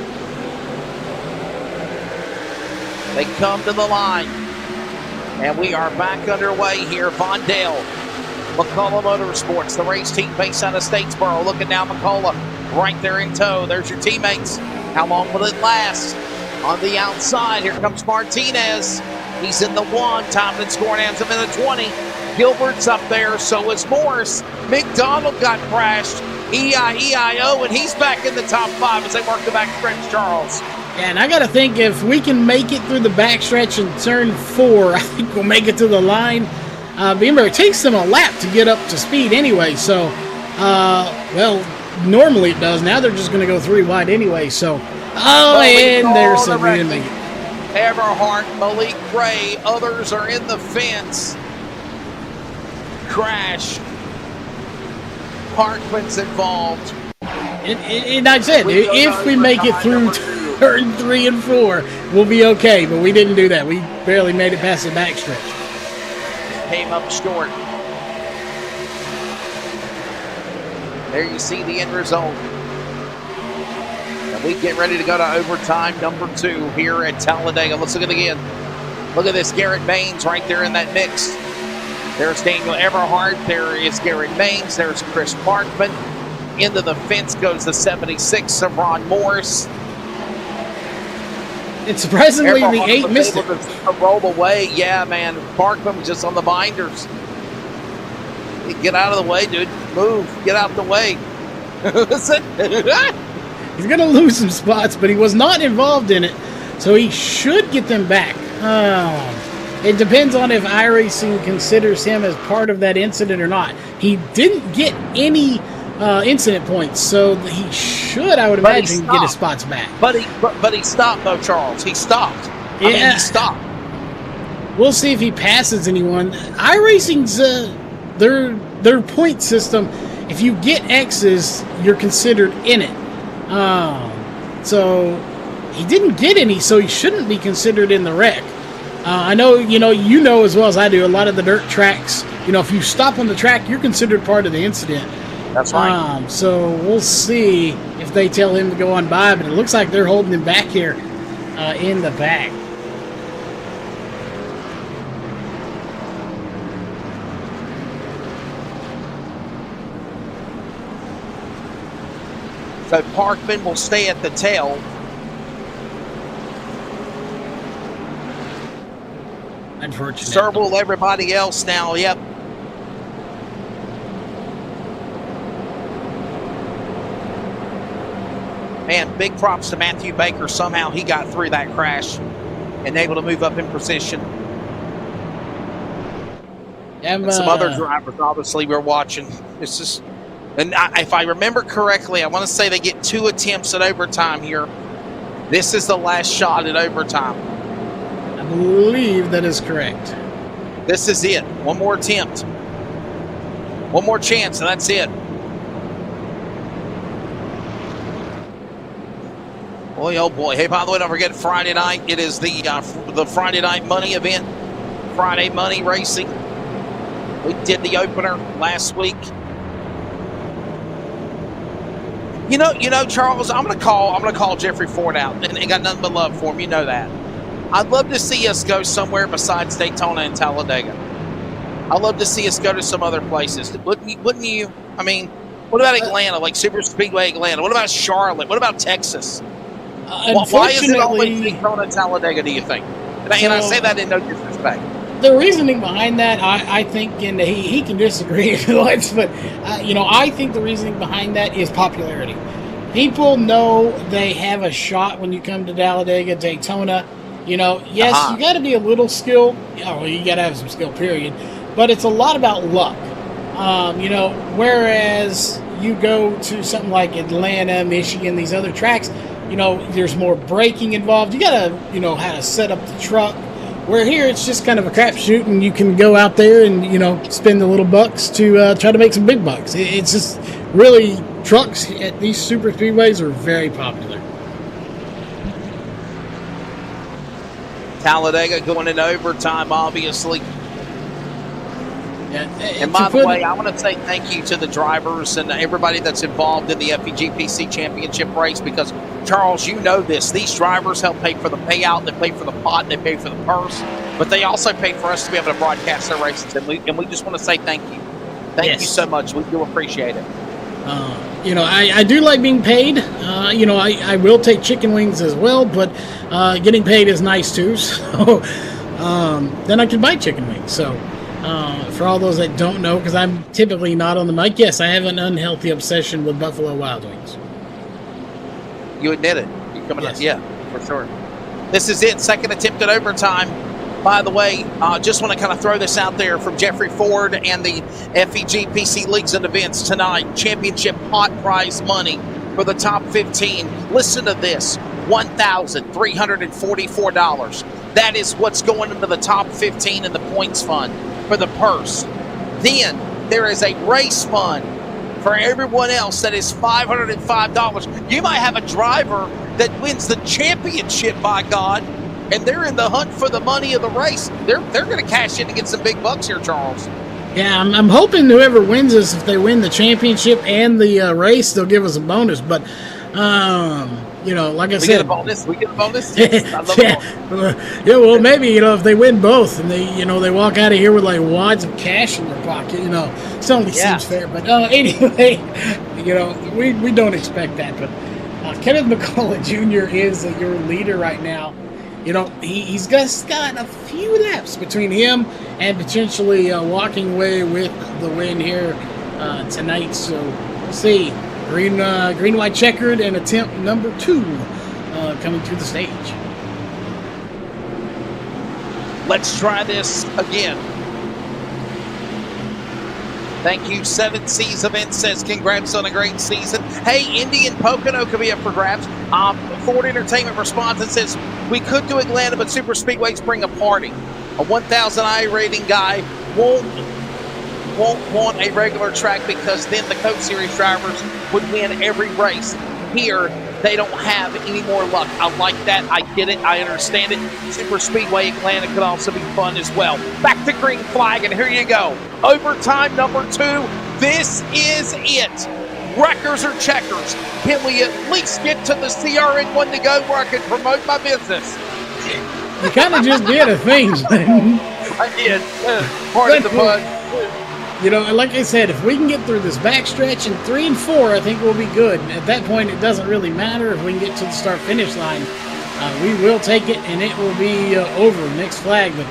They come to the line. And we are back underway here. Vondale, McCullough Motorsports, the race team based out of Statesboro. Looking down McCullough, right there in tow. There's your teammates. How long will it last? On the outside, here comes Martinez. He's in the 1. Time and scoring ends him in the 20. Gilbert's up there, so is Morris. McDonald got crashed. EIO, and he's back in the top 5 as they work the back stretch, Charles. Yeah, and I got to think if we can make it through the backstretch in turn 4, I think we'll make it to the line. Remember, it takes them a lap to get up to speed anyway, so, well, normally it does. Now they're just going to go 3 wide anyway, so, and there's some winning. Everhart, Malik Gray, others are in the fence. Crash. Parkman's involved. And I said, if we make it through turn 3 and 4, we'll be okay, but we didn't do that. We barely made it past the backstretch. Came up short. There you see the end result. And we get ready to go to overtime number 2 here at Talladega. Let's look at it again. Look at this, Garrett Baines right there in that mix. There's Daniel Everhart. There is Garrett Baines. There's Chris Parkman. Into the fence goes the 76 of Ron Morris. And surprisingly, the 8 missed it. To roll away. Yeah, man. Parkman was just on the binders. Get out of the way, dude. Move. Get out the way. He's going to lose some spots, but he was not involved in it, so he should get them back. It depends on if iRacing considers him as part of that incident or not. He didn't get any incident points, so he should, I would imagine, get his spots back. But he stopped, though, Charles. He stopped. Yeah. I mean, he stopped. We'll see if he passes anyone. iRacing's their point system, if you get X's, you're considered in it. So he didn't get any, so he shouldn't be considered in the wreck. I know, you know as well as I do, a lot of the dirt tracks, if you stop on the track, you're considered part of the incident. That's right. So we'll see if they tell him to go on by, but it looks like they're holding him back here in the back. So Parkman will stay at the tail. Unfortunate. Serval, everybody else now, yep. Man, big props to Matthew Baker. Somehow he got through that crash. and able to move up in position. And some other drivers, obviously, we're watching. This is, and if I remember correctly, I want to say they get 2 attempts at overtime here. This is the last shot at overtime. I believe that is correct. This is it. One more attempt. One more chance, and that's it. Boy, oh boy. Hey, by the way, don't forget Friday night. It is the Friday night money event. Friday money racing. We did the opener last week. You know, Charles, I'm gonna call Jeffrey Ford out, and got nothing but love for him. You know that. I'd love to see us go somewhere besides Daytona and Talladega. I'd love to see us go to some other places. Wouldn't you? I mean, what about Atlanta, like Super Speedway Atlanta? What about Charlotte? What about Texas? Why is it always Daytona and Talladega, do you think? And I say that in no disrespect. The reasoning behind that, I think, and he can disagree if he likes, but, I think the reasoning behind that is popularity. People know they have a shot when you come to Talladega, Daytona. Yes, you got to be a little skilled. You got to have some skill, period. But it's a lot about luck. Whereas you go to something like Atlanta, Michigan, these other tracks, there's more braking involved. You got to, how to set up the truck. Where here, it's just kind of a crapshoot, and you can go out there and, spend the little bucks to try to make some big bucks. It's just really, trucks at these super speedways are very popular. Talladega going into overtime, obviously. Yeah, and by the way, I want to say thank you to the drivers and everybody that's involved in the FEG Championship race, because, Charles, you know this. These drivers help pay for the payout, they pay for the pot, they pay for the purse, but they also pay for us to be able to broadcast their races, and we just want to say thank you. Thank you so much. We do appreciate it. I do like being paid. I will take chicken wings as well, but getting paid is nice too. So then I can buy chicken wings. So for all those that don't know, because I'm typically not on the mic, yes, I have an unhealthy obsession with Buffalo Wild Wings. You admit it. You're coming up. Yeah, for sure. This is it. Second attempt at overtime. By the way, just want to kind of throw this out there from Jeffrey Ford and the FEG PC Leagues and Events tonight. Championship pot prize money for the top 15. Listen to this, $1,344. That is what's going into the top 15 in the points fund for the purse. Then there is a race fund for everyone else that is $505. You might have a driver that wins the championship, by God, and they're in the hunt for the money of the race. They're going to cash in and get some big bucks here, Charles. Yeah, I'm hoping whoever wins this, if they win the championship and the race, they'll give us a bonus. But, like I said... We get a bonus? I love yeah, well, maybe, if they win both and they, they walk out of here with, like, wads of cash in their pocket, it only seems fair. But anyway, we don't expect that. But Kenneth McCullough Jr. is your leader right now. He's just got a few laps between him and potentially walking away with the win here tonight. So we'll see. Green, white checkered, and attempt number 2 coming to the stage. Let's try this again. Thank you. 7 C's Event says congrats on a great season. Hey, Indy and Pocono could be up for grabs. Ford Entertainment responds and says, we could do Atlanta, but super speedways bring a party. A 1,000 I rating guy won't want a regular track, because then the Coke Series drivers would win every race. Here, they don't have any more luck. I like that. I get it. I understand it. Super Speedway Atlanta could also be fun as well. Back to green flag, and here you go. Overtime number 2. This is it. Wreckers or checkers? Can we at least get to the CRN1 to go where I can promote my business? You kind of just did a thing. I did. Pardon the pun. Like I said, if we can get through this backstretch in 3 and 4, I think we'll be good. At that point, it doesn't really matter if we can get to the start-finish line. We will take it, and it will be over. Next flag. But,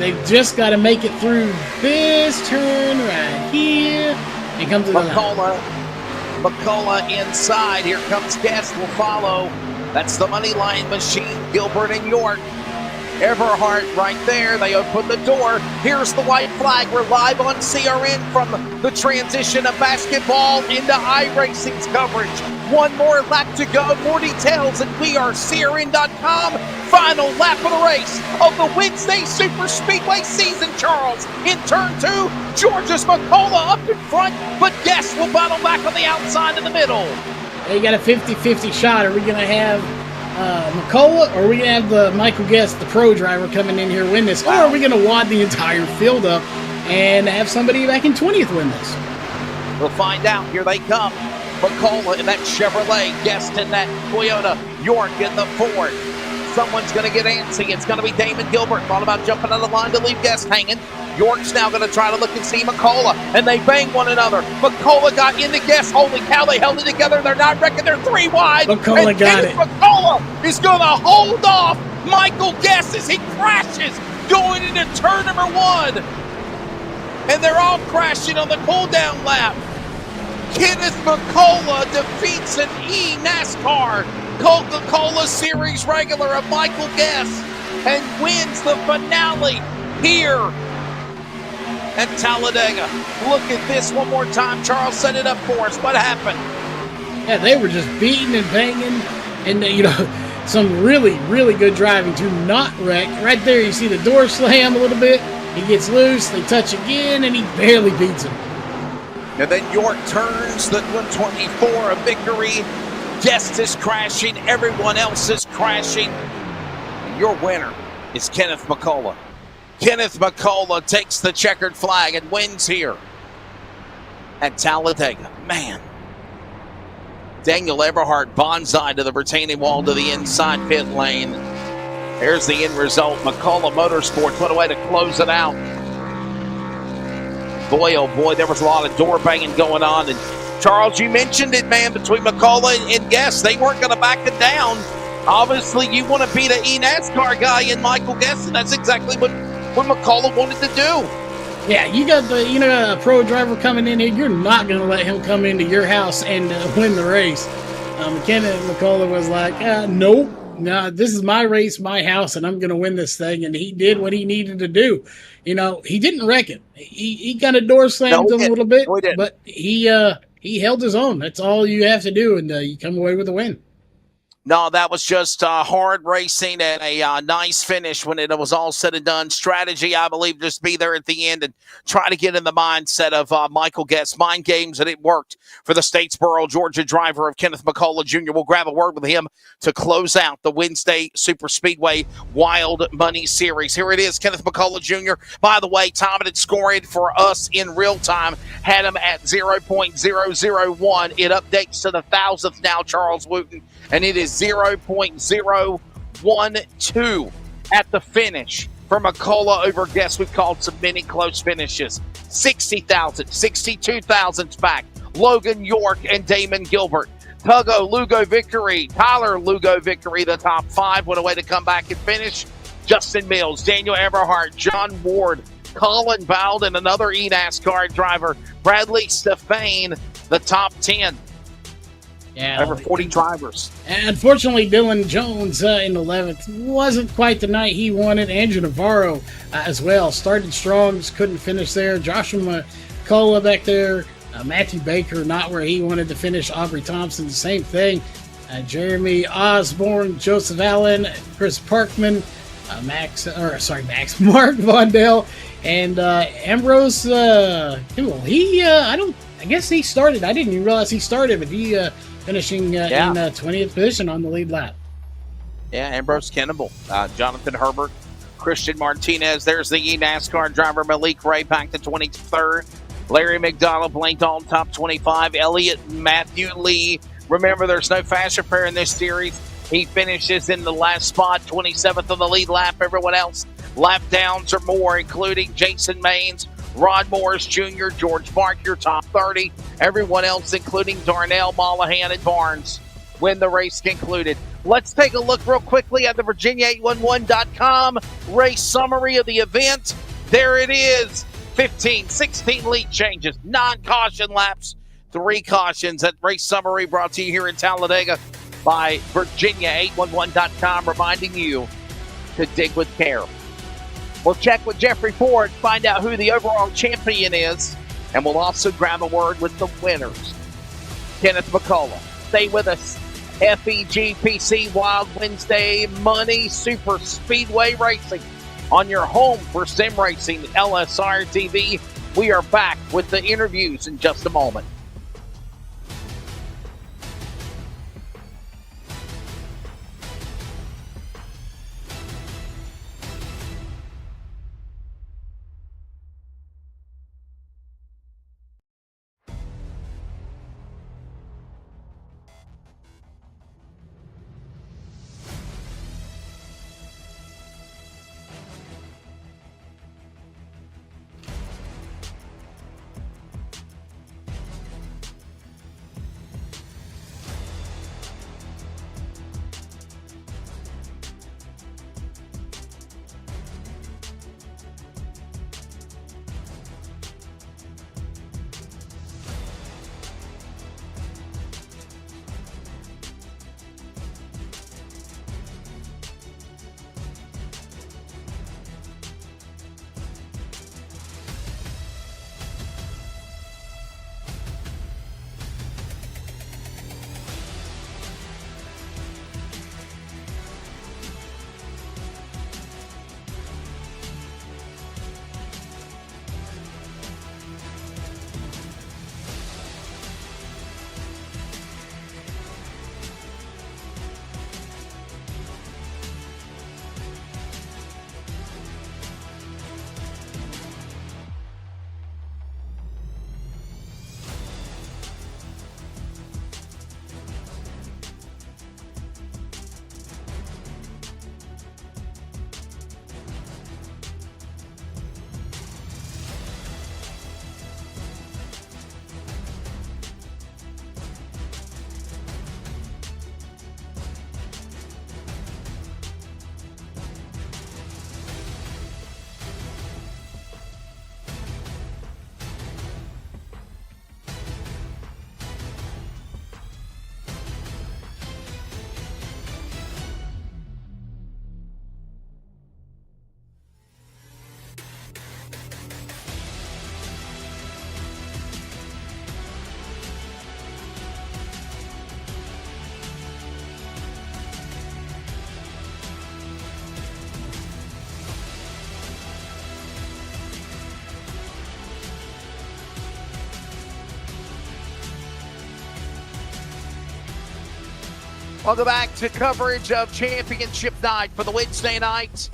they've just got to make it through this turn right here and come to the line. McCullough inside. Here comes Guest. Will follow. That's the money line machine. Gilbert and York. Everhart right there. They open the door. Here's the white flag. We're live on CRN from the transition of basketball into iRacing's coverage. One more lap to go. More details at wearecrn.com. Final lap of the race of the Wednesday Super Speedway season, Charles. In turn 2, George's McCullough up in front, but Guest will battle back on the outside in the middle. You got a 50-50 shot. Are we going to have McCullough, or are we going to have the Michael Guest, the pro driver, coming in here win this? Or are we going to wad the entire field up and have somebody back in 20th win this? We'll find out. Here they come. McCullough in that Chevrolet, Guest in that Toyota, York in the Ford. Someone's going to get antsy. It's going to be Damon Gilbert. Thought about jumping on the line to leave Guest hanging. York's now going to try to look and see McCullough, and they bang one another. McCullough got into Guest. Holy cow, they held it together. They're not wrecking. They're 3 wide. McCullough got it. McCullough is going to hold off Michael Guest as he crashes going into turn number 1. And they're all crashing on the cool-down lap. Kenneth McCullough defeats an NASCAR Coca-Cola Series regular of Michael Guest and wins the finale here at Talladega. Look at this one more time. Charles, set it up for us. What happened? Yeah, they were just beating and banging, and some really, really good driving to not wreck. Right there, you see the door slam a little bit. He gets loose. They touch again, and he barely beats him. And then York turns the 124, a victory. Guest is crashing. Everyone else is crashing. And your winner is Kenneth McCullough. Kenneth McCullough takes the checkered flag and wins here at Talladega. Man. Daniel Everhart bonsai to the retaining wall to the inside pit lane. There's the end result. McCullough Motorsports, what a way to close it out. Boy, oh boy, there was a lot of door banging going on. And Charles, you mentioned it, man, between McCullough and Guest. They weren't going to back it down. Obviously, you want to beat an NASCAR guy in Michael Guest, and that's exactly what McCullough wanted to do. Yeah, you got a pro driver coming in here. You're not going to let him come into your house and win the race. Kenneth McCullough was like, nope. No, this is my race, my house, and I'm going to win this thing. And he did what he needed to do. He didn't wreck it. He kind of door slammed him a little bit, but he held his own. That's all you have to do, and you come away with a win. No, that was just hard racing and a nice finish when it was all said and done. Strategy, I believe, just be there at the end and try to get in the mindset of Michael Guest. Mind games, and it worked for the Statesboro, Georgia driver of Kenneth McCullough Jr. We'll grab a word with him to close out the Wednesday Super Speedway Wild Money Series. Here it is, Kenneth McCullough Jr. By the way, timing and scoring for us in real time had him at 0.001. It updates to the thousandth now, Charles Wooten. And it is 0.012 at the finish for McCullough over Guest. We've called some many close finishes. 60,000, 62,000's back. Logan York and Damon Gilbert. Tuggo Lugo victory. Tyler Lugo victory. The top 5 went away to come back and finish. Justin Mills, Daniel Everhart, John Ward, Colin Bowden, another NASCAR driver. Bradley Stefane, the top 10. Yeah, over 40 drivers. And unfortunately, Dylan Jones in 11th wasn't quite the night he wanted. Andrew Navarro as well. Started strong, just couldn't finish there. Joshua McCullough back there. Matthew Baker not where he wanted to finish. Aubrey Thompson, the same thing. Jeremy Osborne, Joseph Allen, Chris Parkman, Mark Vondell, and Ambrose Kimball. I guess he started. I didn't even realize he started, but he finishing in 20th position on the lead lap. Yeah, Ambrose Kimball, Jonathan Herbert, Christian Martinez. There's the NASCAR driver Malik Ray back to 23rd. Larry McDonald, Blaine Dalton, top 25. Elliott Matthew Lee. Remember, there's no fast repair in this series. He finishes in the last spot, 27th on the lead lap. Everyone else, lap downs or more, including Jason Maines, Rod Morris Jr., George Barker, top 30. Everyone else, including Darnell, Mollahan, and Barnes, when the race concluded. Let's take a look real quickly at the Virginia811.com race summary of the event. There it is. 15, 16 lead changes, 9 caution laps, 3 cautions. That race summary brought to you here in Talladega. by Virginia811.com, reminding you to dig with care. We'll check with Jeffrey Ford, find out who the overall champion is, and we'll also grab a word with the winners. Kenneth McCullough, stay with us. FEG PC Wild Wednesday Money Super Speedway Racing on your home for sim racing, LSRTV. We are back with the interviews in just a moment. Welcome back to coverage of Championship Night for the Wednesday night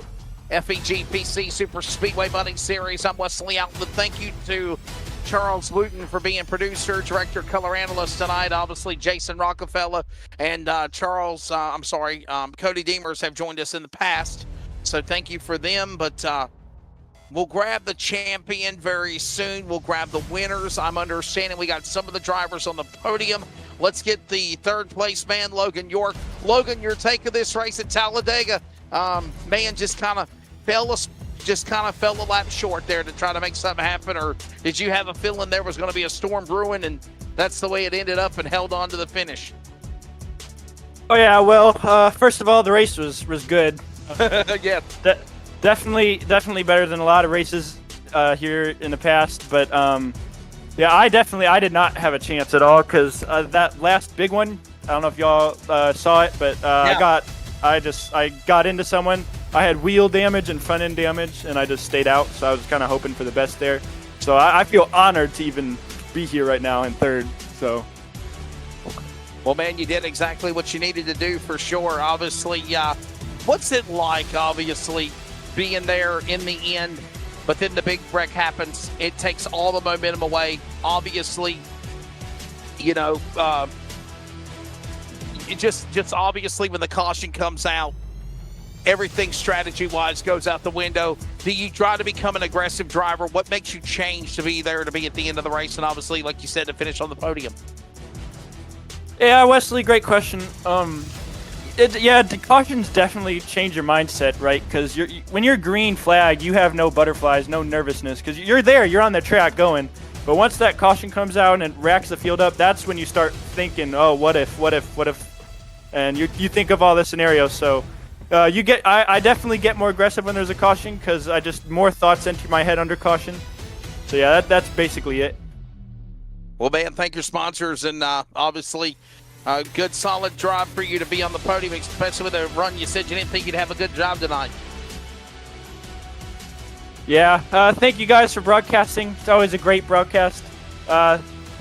FEG PC Super Speedway Bunny Series. I'm Wesley Outland. Thank you to Charles Wooten for being producer, director, color analyst tonight. Obviously, Jason Rockefeller and Cody Demers have joined us in the past. So thank you for them. But we'll grab the champion very soon. We'll grab the winners. I'm understanding we got some of the drivers on the podium. Let's get the third place man, Logan York. Logan, your take of this race at Talladega. Man just kind of fell a lap short there to try to make something happen, or did you have a feeling there was going to be a storm brewing and that's the way it ended up and held on to the finish? Oh yeah, well, first of all, the race was good. Yeah. Definitely better than a lot of races here in the past, but yeah, I did not have a chance at all because that last big one, I don't know if y'all saw it, but yeah. I got into someone. I had wheel damage and front end damage, and I just stayed out. So I was kind of hoping for the best there. So I feel honored to even be here right now in third. So, well, man, you did exactly what you needed to do for sure. Obviously, what's it like? Obviously, being there in the end. But then the big wreck happens. It takes all the momentum away. Obviously, you know, it just obviously when the caution comes out, everything strategy-wise goes out the window. Do you try to become an aggressive driver? What makes you change to be there to be at the end of the race? And obviously, like you said, to finish on the podium. Yeah, Wesley, great question. The cautions definitely change your mindset, right? Because when you're green flag, you have no butterflies, no nervousness, because you're there, you're on the track going. But once that caution comes out and racks the field up, that's when you start thinking, oh, what if? and you think of all the scenarios. So I definitely get more aggressive when there's a caution because I just more thoughts enter my head under caution. So yeah, that's basically it. Well, man, thank your sponsors, and obviously a good solid drive for you to be on the podium, especially with a run. You said you didn't think you'd have a good job tonight. Yeah, thank you guys for broadcasting. It's always a great broadcast.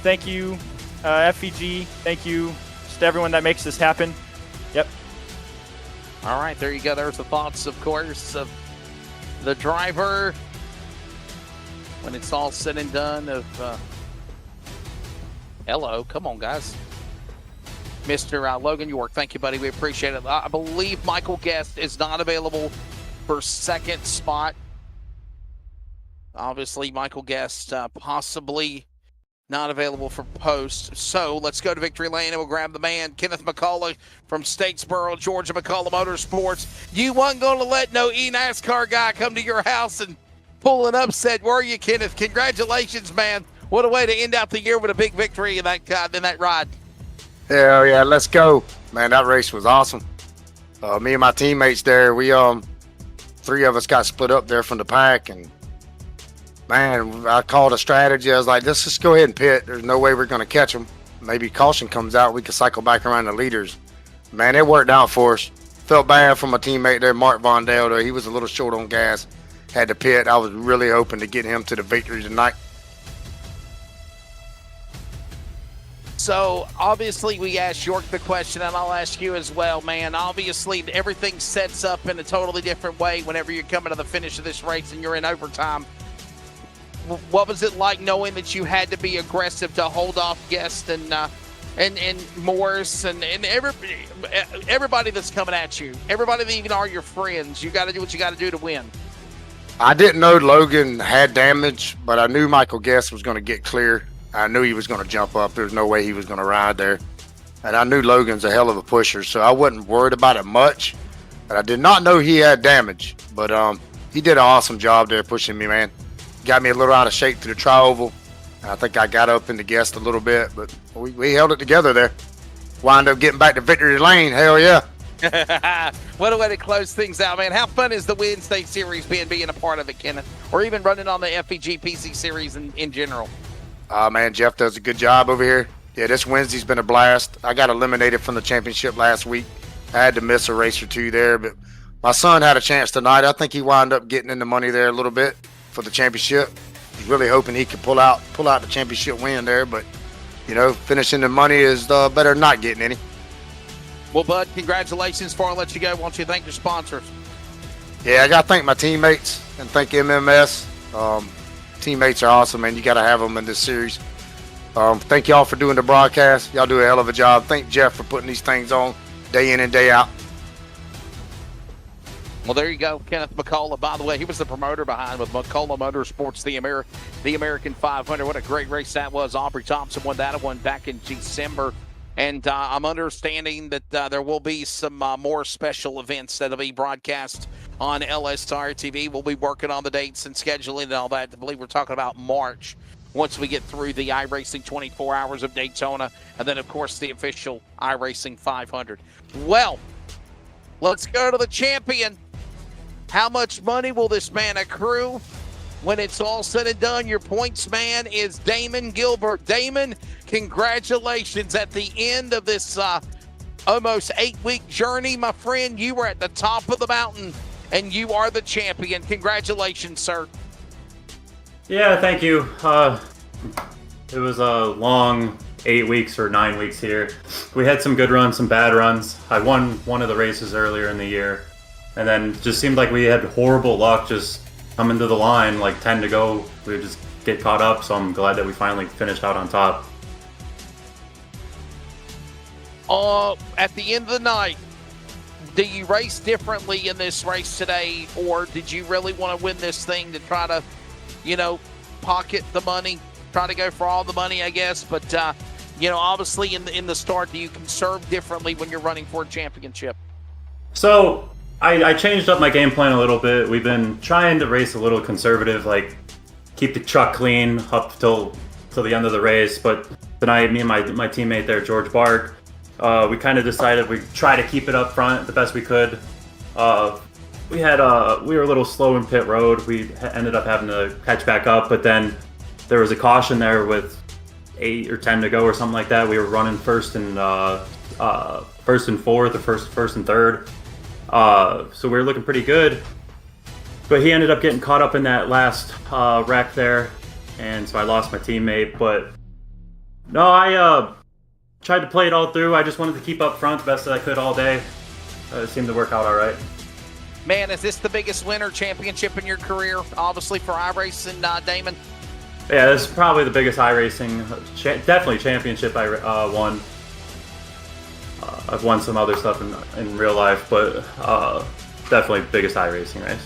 Thank you, FEG. Thank you to everyone that makes this happen. Yep. All right, there you go. There's the thoughts, of course, of the driver when it's all said and done of hello, come on, guys. Mr. Logan York, thank you, buddy. We appreciate it. I believe Michael Guest is not available for second spot. Obviously, Michael Guest possibly not available for post. So let's go to Victory Lane and we'll grab the man, Kenneth McCullough from Statesboro, Georgia, McCullough Motorsports. You wasn't going to let no eNASCAR guy come to your house and pull an upset, were you, Kenneth? Congratulations, man. What a way to end out the year with a big victory in that ride. Hell yeah, let's go. Man, that race was awesome. Me and my teammates there, we three of us got split up there from the pack, and man, I called a strategy. I was like, let's just go ahead and pit. There's no way we're going to catch them. Maybe caution comes out, we can cycle back around the leaders. Man, it worked out for us. Felt bad for my teammate there, Mark Vondale, though. He was a little short on gas. Had to pit. I was really hoping to get him to the victory tonight. So, obviously, we asked York the question, and I'll ask you as well, man. Obviously, everything sets up in a totally different way whenever you're coming to the finish of this race and you're in overtime. What was it like knowing that you had to be aggressive to hold off Guest and Morris and everybody that's coming at you? Everybody that even are your friends. You got to do what you got to do to win. I didn't know Logan had damage, but I knew Michael Guest was going to get clear. I knew he was going to jump up. There's no way he was going to ride there. And I knew Logan's a hell of a pusher, so I wasn't worried about it much. But I did not know he had damage. But he did an awesome job there pushing me, man. Got me a little out of shape through the tri-oval. I think I got up in the Guest a little bit, but we held it together there. Wind up getting back to victory lane. Hell yeah. What a way to close things out, man. How fun is the Wednesday series being a part of it, Kenneth? Or even running on the FEG PC series in general? Man, Jeff does a good job over here. Yeah, this Wednesday's been a blast. I got eliminated from the championship last week. I had to miss a race or two there, but my son had a chance tonight. I think he wound up getting in the money there a little bit for the championship. He's really hoping he could pull out the championship win there, but you know, finishing the money is better than not getting any. Well, Bud, congratulations. Before I let you go, why don't you thank your sponsors? Yeah, I got to thank my teammates and thank MMS. Teammates are awesome, man. You got to have them in this series. Thank y'all for doing the broadcast. Y'all do a hell of a job. Thank Jeff for putting these things on day in and day out. Well, there you go, Kenneth McCullough. By the way, he was the promoter behind with McCullough Motorsports, the American 500. What a great race that was. Aubrey Thompson won that one back in December. And I'm understanding that there will be some more special events that will be broadcast on LSRTV. We'll be working on the dates and scheduling and all that. I believe we're talking about March once we get through the iRacing 24 Hours of Daytona. And then, of course, the official iRacing 500. Well, let's go to the champion. How much money will this man accrue when it's all said and done? Your points man is Damon Gilbert. Damon, congratulations at the end of this almost 8-week journey, my friend. You were at the top of the mountain, and you are the champion. Congratulations, sir. Yeah, thank you. It was a long 8 weeks or 9 weeks here. We had some good runs, some bad runs. I won one of the races earlier in the year, and then just seemed like we had horrible luck just coming to the line, like 10 to go. We would just get caught up, so I'm glad that we finally finished out on top. At the end of the night, do you race differently in this race today, or did you really want to win this thing to try to, pocket the money, try to go for all the money, I guess? But, obviously in the start, do you conserve differently when you're running for a championship? So I changed up my game plan a little bit. We've been trying to race a little conservative, like keep the truck clean up till the end of the race. But tonight, me and my teammate there, George Bark, we kind of decided we'd try to keep it up front the best we could. We were a little slow in pit road. We ended up having to catch back up, but then there was a caution there with 8 or 10 to go or something like that. We were running first and fourth, or first and third. So we were looking pretty good. But he ended up getting caught up in that last wreck there, and so I lost my teammate. But no, I tried to play it all through. I just wanted to keep up front the best that I could all day. It seemed to work out all right. Man, is this the biggest winter championship in your career? Obviously for iRacing, Damon. Yeah, this is probably the biggest iRacing, definitely championship I won. I've won some other stuff in real life, but definitely biggest iRacing race.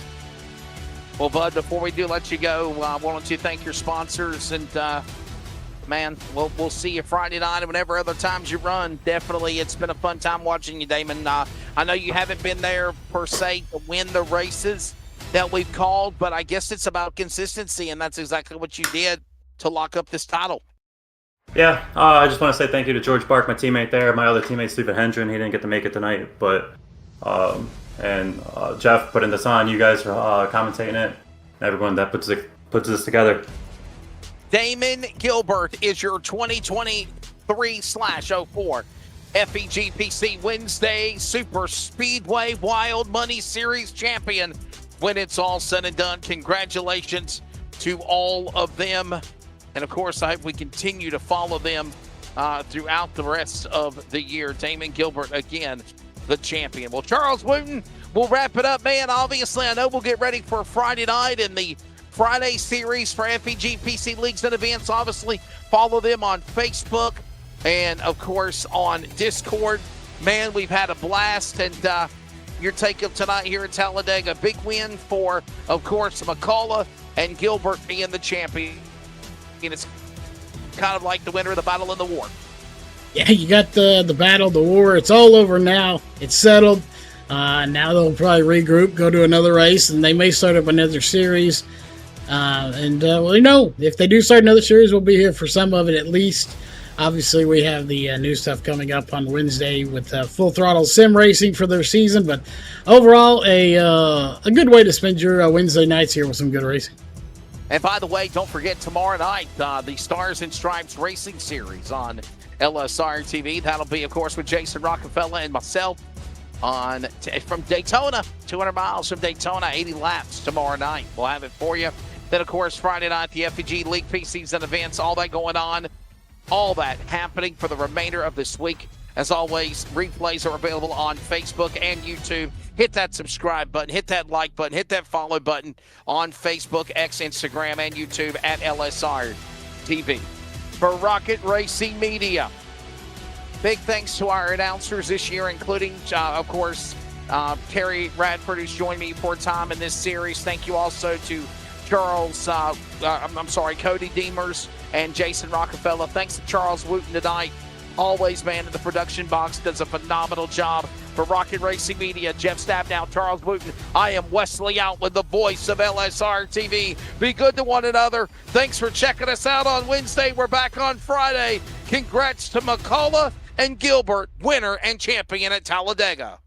Well, Bud, before we do let you go, why don't you thank your sponsors? And, man, we'll see you Friday night and whenever other times you run. Definitely, it's been a fun time watching you, Damon. I know you haven't been there, per se, to win the races that we've called, but I guess it's about consistency, and that's exactly what you did to lock up this title. Yeah, I just want to say thank you to George Bark, my teammate there. My other teammate, Stephen Hendren, he didn't get to make it tonight, but and Jeff putting this on, you guys are commentating it, everyone that puts this together. Damon Gilbert is your 2023/04 FEG PC Wednesday Super Speedway Wild Money Series champion. When it's all said and done, congratulations to all of them. And of course, I hope we continue to follow them throughout the rest of the year. Damon Gilbert, again, the champion. Well, Charles Wooten, we'll wrap it up, man. Obviously, I know we'll get ready for Friday night and the Friday series for FEG PC Leagues and Events. Obviously, follow them on Facebook and, of course, on Discord. Man, we've had a blast, and your take-up tonight here at Talladega. Big win for, of course, McCullough and Gilbert being the champion. It's kind of like the winner of the battle in the war. Yeah, you got the battle, the war. It's all over now. It's settled. Now they'll probably regroup, go to another race, and they may start up another series. Well, you know, if they do start another series, we'll be here for some of it at least. Obviously, we have the new stuff coming up on Wednesday with Full Throttle Sim Racing for their season. But overall, a good way to spend your Wednesday nights here with some good racing. And by the way, don't forget tomorrow night, the Stars and Stripes Racing Series on LSRTV. That'll be, of course, with Jason Rockefeller and myself from Daytona, 200 miles from Daytona, 80 laps tomorrow night. We'll have it for you. Then, of course, Friday night, the FEG League PCs and Events, all that going on, all that happening for the remainder of this week. As always, replays are available on Facebook and YouTube. Hit that subscribe button, hit that like button, hit that follow button on Facebook, X, Instagram, and YouTube at LSR TV. For Rocket Racing Media, big thanks to our announcers this year, including, of course, Terry Radford, who's joined me for a time in this series. Thank you also to Charles, Cody Deemers and Jason Rockefeller. Thanks to Charles Wooten tonight. Always, man, in the production box, does a phenomenal job. For Rocket Racing Media, Jeff Stabnow, Charles Wooten, I am Wesley Outland, the voice of LSR TV. Be good to one another. Thanks for checking us out on Wednesday. We're back on Friday. Congrats to McCullough and Gilbert, winner and champion at Talladega.